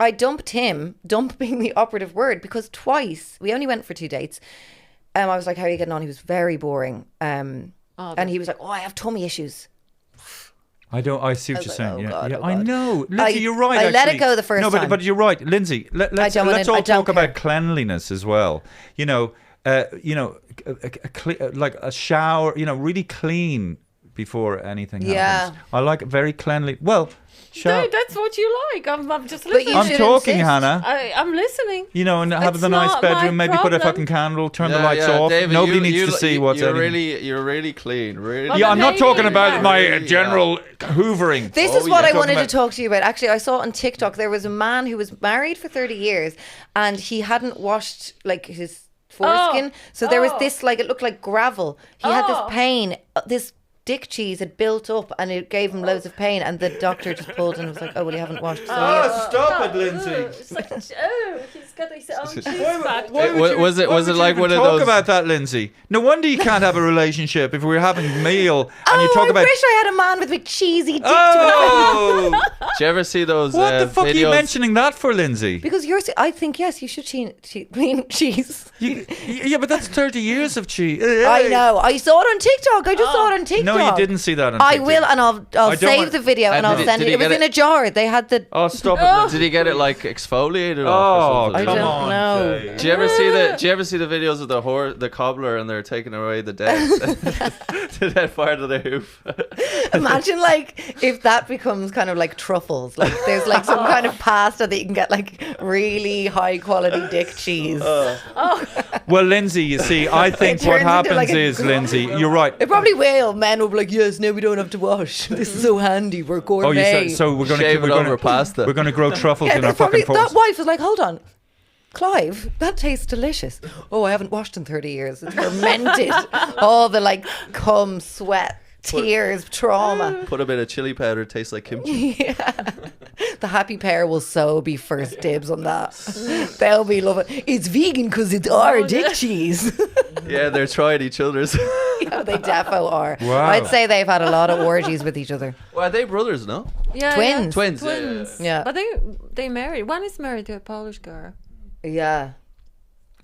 I dumped him, dump being the operative word, because twice, we only went for 2 dates. I was like, how are you getting on? He was very boring. And he was like, oh, I have tummy issues. I see what you're like, saying. oh Yeah, God, yeah, oh I God. know. Lindsay, you're right. I let it actually. go the first no, time. but you're right, Lindsay. Let's all talk care. about cleanliness as well. Like a shower. Really clean before anything happens. I like it very cleanly. Well. No, that's what you like. I'm just But listening. you I'm should talking, insist. Hannah. I'm listening. And have It's the nice not my bedroom, maybe put a problem. fucking candle, turn the lights off. David, Nobody needs to see what's you're anything. you're really clean. Really. Well, Yeah, I'm not maybe talking about that- my general hoovering. This Oh, is what yeah. I wanted Talking to talk to you about. Actually, I saw on TikTok there was a man who was married for 30 years and he hadn't washed like his foreskin. So there was this like, it looked like gravel. He had this pain, this dick cheese had built up and it gave him loads of pain, and the doctor just pulled and was like, oh well, you haven't washed. So stop it, Lindsay. It's like, he's got his own cheese factory. Was it like one of talk those? about that, Lindsay? No wonder you can't have a relationship if we're having a meal and you oh, talk I about. wish I had a man with a cheesy dick. Oh, Did you ever see those? what the fuck are you videos? mentioning that for, Lindsay? Because I think yes, you should clean cheese. Yeah, but that's 30 years of cheese. I know. I saw it on TikTok. I just saw it on TikTok. No, you didn't see that on I TikTok. will, and I'll don't save want- the video and And I'll did- send did it. he It was get in it- a jar. They had the. Oh, stop it, Lindsay. Did he get it like exfoliated? Oh, off or I something? come don't on, know. Jay. Do you ever see the videos of the cobbler and they're taking away the dead the dead part of their hoof? Imagine like if that becomes kind of like truffles. Like there's like some kind of pasta that you can get like really high quality dick cheese. Well, Lindsay, you see, I think what turns into happens like a is, Lindsay, you're right. It probably will. Men will be like, yes, now we don't have to wash. This is so handy. We're gourmet. Oh, you said, so we're going Shave to it over pasta. We're going to grow truffles Yeah, in our there's probably, fucking that forest. wife was like, hold on, Clive, that tastes delicious. Oh, I haven't washed in 30 years. It's fermented. All the like cum, sweat, tears, trauma. Put a bit of chili powder, tastes like kimchi. Yeah. The happy pair will so be first dibs on that. They'll be loving it's vegan because it's our dick cheese. Yeah, they're trying each other's. Yeah, they defo are. Wow. I'd say they've had a lot of orgies with each other. Well, are they brothers? No. Yeah, Twins. yeah. Twins, yeah, Twins. yeah. But they married. One is married to a Polish girl. Yeah.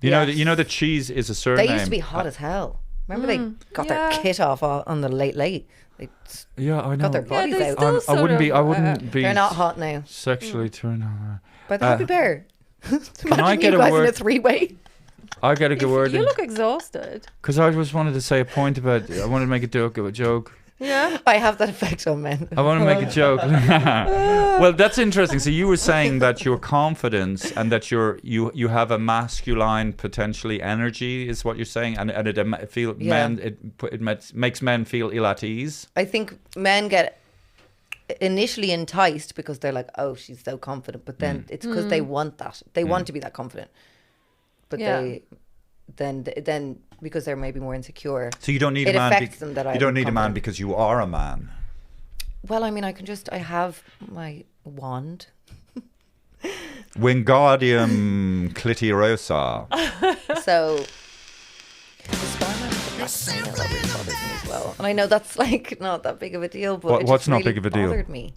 You know, Yes. you know that cheese is a surname. They used to be hot as hell. Remember they got their yeah. kit off on the late. They Yeah, I know. got their bodies they out. still I sort wouldn't be. I of, wouldn't be. They're not hot now. Sexually turned on. But the happy pair. Imagine I get you a guys in word? a three-way. I got to go word You look exhausted. because I just wanted to say a point about. I wanted to make a joke. Yeah. I have that effect on men. I want to make a joke. Well, that's interesting. So you were saying that your confidence and that you have a masculine potentially energy is what you're saying, and it feel Yeah. men makes men feel ill at ease. I think men get initially enticed because they're like, oh, she's so confident. But then it's because they want that. They want to be that confident. But Yeah. they then because they're maybe more insecure. So you don't need It a man. affects them that you I'm don't need a man confident. because you are a man. Well, I mean, I have my wand. Wingardium clitorosa. So the sperm is the black thing that always bothers me as well. And I know that's like not that big of a deal, but What's just not really big of a deal? bothered me.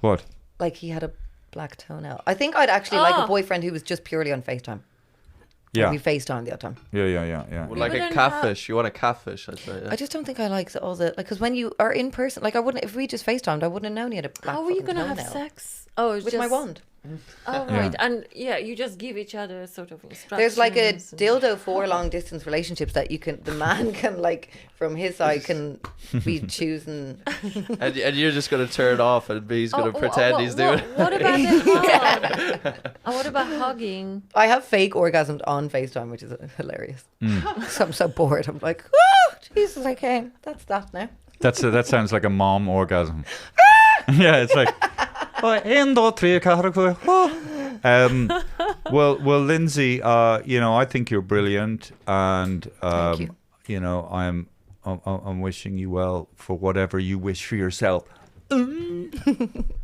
What? Like he had a black toenail. I think I'd actually like a boyfriend who was just purely on FaceTime. Yeah. We FaceTime the other time. Yeah. Well, like but a then catfish. You want a catfish, I'd say. Yeah. I just don't think I like all the like because when you are in person, like I wouldn't if we just FaceTimed, I wouldn't have known he had a black How are you fucking gonna have toenail. sex? Oh, it's With just my wand. Oh right, and yeah, you just give each other sort of instructions. There's like a and- dildo for long distance relationships that you can the man can like from his side can be choosing. And you're just gonna turn off, and he's gonna pretend he's doing. What about the hug? And what about hugging? I have fake orgasms on FaceTime, which is hilarious. So I'm so bored. I'm like, oh, Jesus, okay, that's that now. That sounds like a mom orgasm. Yeah, it's like. Well, Lindsay, I think you're brilliant, and Thank you. I'm wishing you well for whatever you wish for yourself.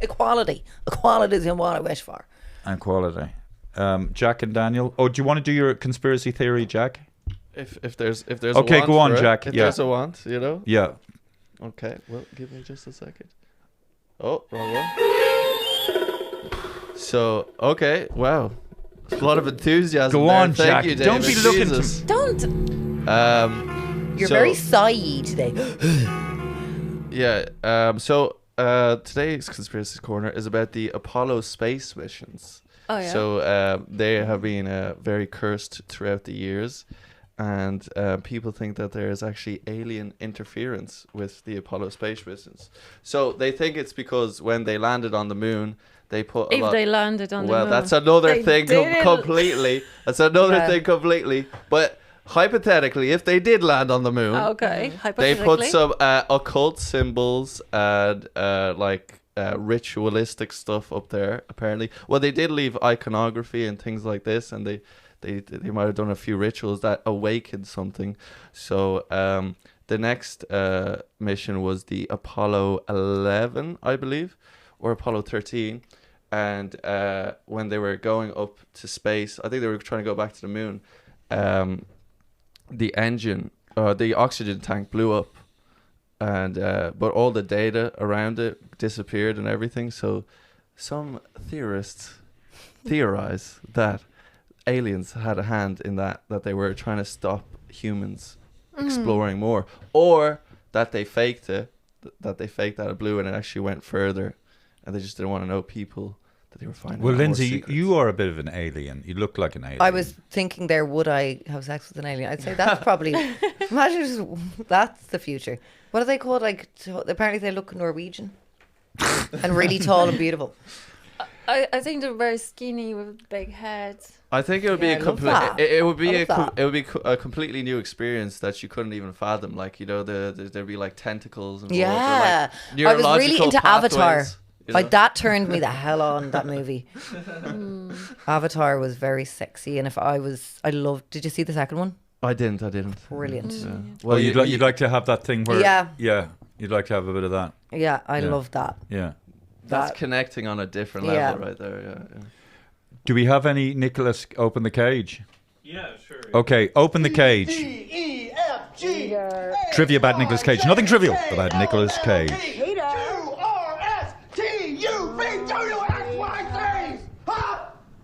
Equality is what I wish for. And quality. Jack and Daniel. Oh, do you want to do your conspiracy theory, Jack? If there's Okay, a want go on, for it, Jack, If yeah. there's a want, Yeah. Okay, well, give me just a second. Oh, wrong one. So okay, wow, a lot of enthusiasm. Go there. on, Thank Jack. you, Don't David. be looking to- Jesus. Don't. You're So- very sighy today. Yeah. So today's Conspiracy Corner is about the Apollo space missions. Oh yeah. So they have been very cursed throughout the years, and people think that there is actually alien interference with the Apollo space missions. So they think it's because when they landed on the moon, they put a if lot. they landed on the Well, moon. that's another They thing didn't. completely. That's another Yeah. thing completely. But hypothetically, if they did land on the moon, Okay. they Hypothetically. put some occult symbols and ritualistic stuff up there. Apparently, well, they did leave iconography and things like this, and they might have done a few rituals that awakened something. So the next mission was the Apollo 11, I believe, or Apollo 13. And when they were going up to space, I think they were trying to go back to the moon. The engine, the oxygen tank blew up, and but all the data around it disappeared and everything. So some theorists theorize that aliens had a hand in that they were trying to stop humans exploring more, or that they faked it, that it blew and it actually went further, and they just didn't want to know people that they were finding. Well, out more Lindsay, secrets. you are a bit of an alien. You look like an alien. I was thinking there, would I have sex with an alien? I'd say that's probably, imagine that's the future. What are they called? Like, apparently they look Norwegian and really tall and beautiful. I think they're very skinny with big heads. I think it would Yeah, be I love complete. that. It would be I love that. a completely new experience that you couldn't even fathom. Like, you know, there'd be like tentacles involved. Yeah. or, like, I was really neurological into Avatar. pathways, you know? Like, that turned me the hell on, that movie. Avatar was very sexy. And I loved, did you see the second one? I didn't. Brilliant. Yeah. Well, you'd like to have that thing where. Yeah. Yeah. You'd like to have a bit of that. Yeah, I Yeah. loved that. Yeah. That's That- connecting on a different Yeah. level right there. Yeah. Do we have any Nicholas open the cage? Yeah, sure. Okay, open the cage. Trivia about Nicolas Cage. Nothing trivial about Nicolas Cage.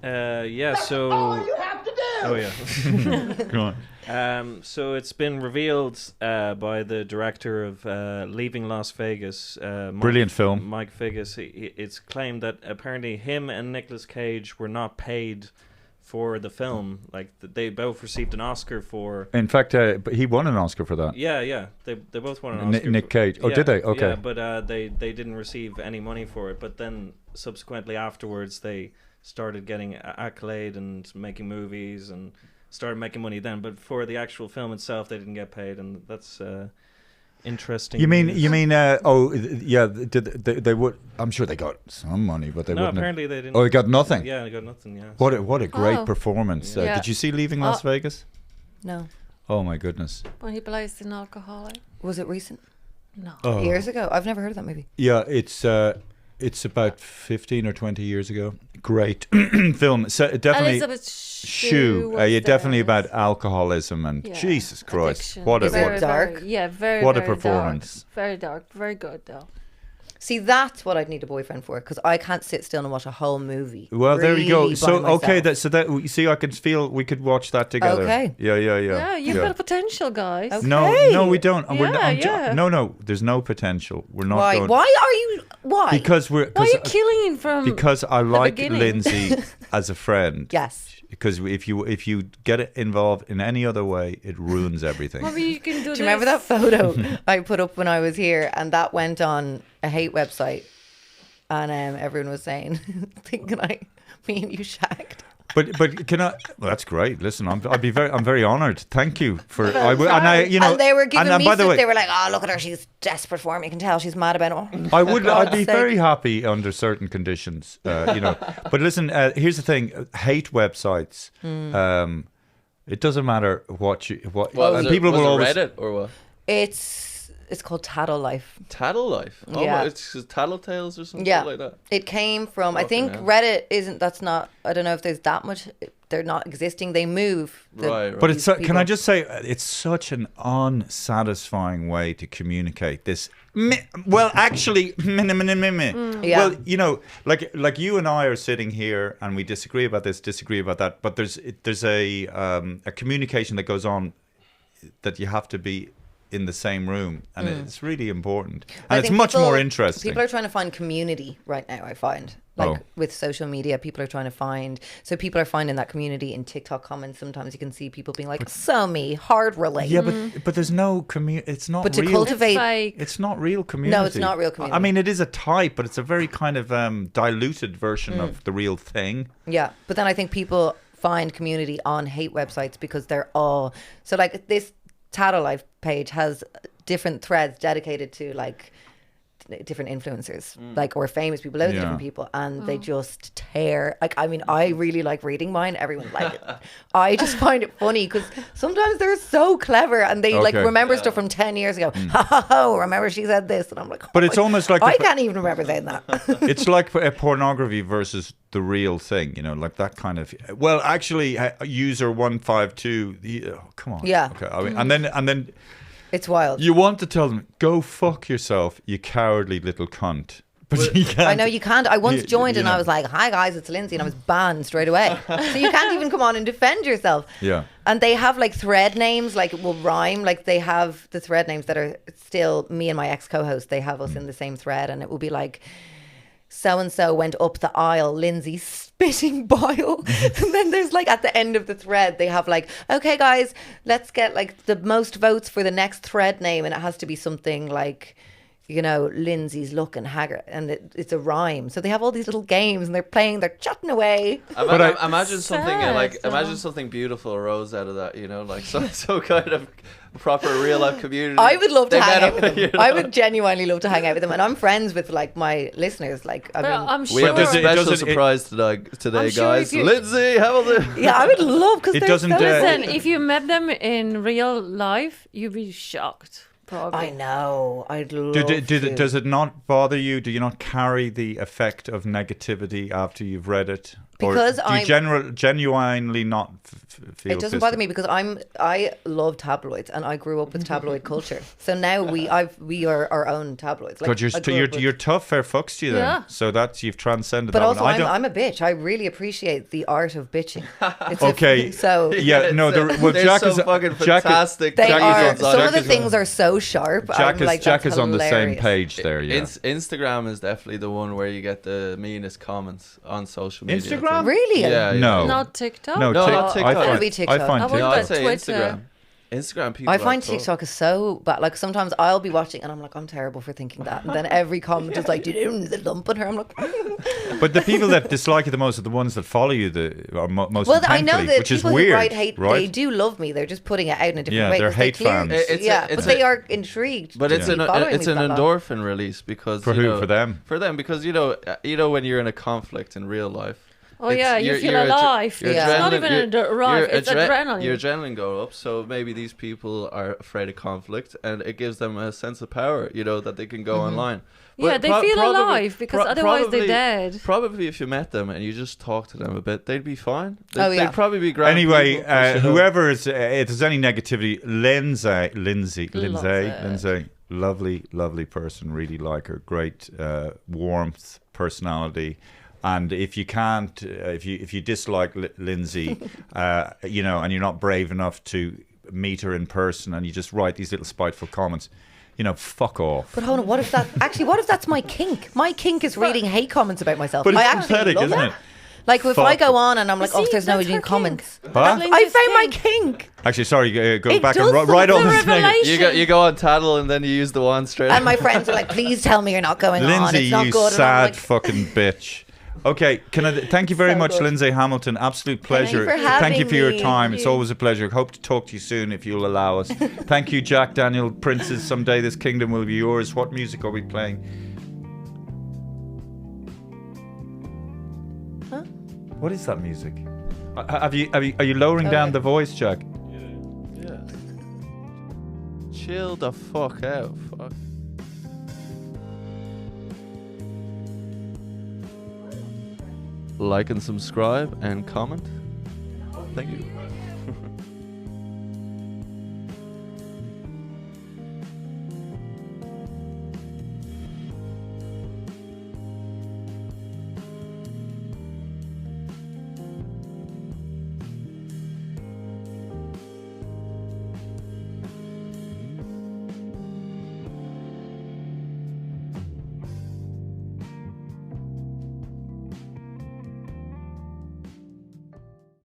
Yeah, so. Oh, yeah. Go on. So it's been revealed by the director of Leaving Las Vegas. Brilliant film. Mike Figgis. It's claimed that apparently him and Nicolas Cage were not paid for the film. Like, they both received an Oscar for. In fact, he won an Oscar for that. Yeah. They both won an Oscar. Nick Cage. Oh, Yeah, did they? Okay. Yeah, but they didn't receive any money for it. But then subsequently afterwards, they started getting accolade and making movies and started making money then. But for the actual film itself, they didn't get paid, and that's interesting. You mean? news. Yeah. Did they would? I'm sure they got some money, but they No, wouldn't. apparently they didn't. Oh, they got nothing. Yeah, they got nothing. Yeah. What a great Oh. performance! Yeah. Did you see Leaving Las Vegas? No. Oh my goodness! When he plays an alcoholic. Was it recent? No. Oh. Years ago? I've never heard of that movie. Yeah, it's about 15 or 20 years ago. Great film. So definitely Elizabeth Shue. was Yeah, definitely there. about alcoholism and Yeah. Jesus Christ, Addiction. what a Is it what, dark? Very, What a very performance. Dark. Very dark. Very good, though. See, that's what I'd need a boyfriend for, because I can't sit still and watch a whole movie. Well, there you go. really So by okay, myself. that you see, I can feel we could watch that together. Okay. Yeah. Yeah, you've got potential, guys. Okay. No, we don't. And Yeah. No, there's no potential. We're not Why? going. Why are you? Why? Because Why are you killing him from because I like beginning? Lindsay as a friend. Yes. Because if you get it involved in any other way, it ruins everything. Maybe you can do Do you remember that this. photo I put up when I was here, and that went on a hate website, and everyone was saying, thinking me and you shagged. But can I? Well, that's great. Listen, I'm very honoured. Thank you for. And they were giving me by the stuff. way, They were like, "Oh, look at her. She's desperate for him. You can tell she's mad about it." I'd be God's sake. very happy under certain conditions, But listen, here's the thing: hate websites. It doesn't matter what. Well, and was people it will always. Reddit or what? It's It's called Tattle Life. Tattle Life. Oh, Yeah. it's Tattletales or something Yeah. like that. It came from, I Fucking think hell. Reddit isn't, that's not, I don't know if there's that much, they're not existing. They move. Right. But it's These can I people. just say it's such an unsatisfying way to communicate this. Well, actually, Yeah. well, you know, like you and I are sitting here and we disagree about this, disagree about that, but there's a communication that goes on that you have to be in the same room, and it's really important, and I it's think much people- more interesting. People are trying to find community right now, I find. Like Oh. with social media, people are trying to find. So people are finding that community in TikTok comments. Sometimes you can see people being like, "So me, hard relate." Yeah, but there's no community. It's not But to real. cultivate, Fake. It's not real community. No, it's not real community. I mean, it is a type, but it's a very kind of diluted version of the real thing. yeah. But then I think people find community on hate websites because they're all so like this Tattle Life page has different threads dedicated to like different influencers, like or famous people, loads of Yeah. different people, and they just tear. Like, I mean, I really like reading mine. Everyone like it. I just find it funny because sometimes they're so clever and they like Okay. remember stuff from 10 years ago. Ha ha ha! Remember she said this, and I'm like, But oh it's my- almost like I the- can't even remember saying that. It's like pornography versus the real thing, you know, like that kind of. Well, actually, user 152. Oh, come on. Yeah. Okay. I mean, and then It's wild. you want to tell them, go fuck yourself, you cowardly little cunt. But you can't. I know you can't. I once joined you and know. I was like, "Hi guys, it's Lindsay," and I was banned straight away. So you can't even come on and defend yourself. Yeah. And they have like thread names, like it will rhyme. Like they have the thread names that are still me and my ex co-host. They have us in the same thread, and it will be like, "So and so went up the aisle, Lindsay spitting bile." And then there's like at the end of the thread, they have like, "Okay guys, let's get like the most votes for the next thread name," and it has to be something like, you know, Lindsay's looking haggard, and it's a rhyme. So they have all these little games, and they're chatting away. Imagine something Sad, though. imagine something beautiful arose out of that, you know, like so kind of proper real life community. I would love to They hang met out with up, them. you know. I would genuinely love to hang out with them, and I'm friends with like my listeners. Like, I But mean, I'm We sure. have a does it- special doesn't- surprise today, I'm sure guys. if you- Lindsay, how was it? yeah, I would love because It they're doesn't, so Listen, silly. if you met them in real life, you'd be shocked. Probably. I know. I'd love to. Does it not bother you? Do you not carry the effect of negativity after you've read it? Because or do you genuinely not feel It doesn't pissed bother off? me because I love tabloids and I grew up with tabloid culture. So now we are our own tabloids. Like, God, I grew up with- you're tough, fair fucks to you then. Yeah. So that's you've transcended But that also, one. I don't. I'm a bitch. I really appreciate the art of bitching. It's Okay. so Yeah, no, well, they're Jack so is fucking Jack is- fantastic. they Jack is are. on- Some Jack of the is things on- are so sharp. Jack I'm is like, Jack that's is on the same hilarious. page there. Yeah. Instagram is definitely the one where you get the meanest comments on social media. I think. Instagram? Really? Yeah. No. Not TikTok. No, No, Tik- not TikTok. I It'll find, be I TikTok. find I would No, TikTok. I'd say Twitter. Instagram. Instagram people. I are find tough. TikTok is so bad. Like sometimes I'll be watching and I'm like, I'm terrible for thinking that. And then every comment is like, the lump on her. I'm like, But the people that dislike you the most are the ones that follow you most well, intensely, I know that which is people weird, who write hate, right? they do love me. They're just putting it out in a different Yeah, way. they're 'cause they hate clearly- fans. It's a- yeah, it's but a- they are intrigued. But to it's be an following it's me an for that long. endorphin release because For you who? know, For them? For them because you know when you're in a conflict in real life. Oh yeah, you feel your alive. your It's not adrenaline- even your- alive. your It's adre- adrenaline. Your adrenaline go up, so maybe these people are afraid of conflict, and it gives them a sense of power. You know that they can go online. Yeah, But they feel alive because otherwise they're dead. Probably if you met them and you just talk to them a bit, they'd be fine. Oh, yeah. They'd probably be grand. Anyway, people, but, you know, whoever is, if there's any negativity, Lindsay, it. lovely person, really like her, great warmth, personality. And if you can't, if you dislike Lindsay, you know, and you're not brave enough to meet her in person, and you just write these little spiteful comments, you know, fuck off. But hold on, what if that's my kink? My kink is reading hate comments about myself. But it's I actually pathetic, love isn't it. it? Like if Fuck. I go on and I'm like, See, oh, there's no that's her new comments. kink. Huh? That's I Lindsay's found my kink. kink. Actually, sorry, go It back does and write all It's a this negative. revelation. you go on Tattle and then you use the one straight. And my friends are like, please tell me you're not going on. Lindsay, It's not you good. And I'm sad like, fucking bitch. Okay, thank you very So much, good. Lindsay Hamilton. Absolute pleasure. for Thank you having for your me. time. Thank It's you. always a pleasure. Hope to talk to you soon if you'll allow us. Thank you, Jack Daniel. Princes, someday this kingdom will be yours. What music are we playing? Huh? What is that music? Are you lowering Oh, down yeah. the voice, Jack? Yeah. chill the fuck out. Fuck. Like and subscribe and comment. Thank you.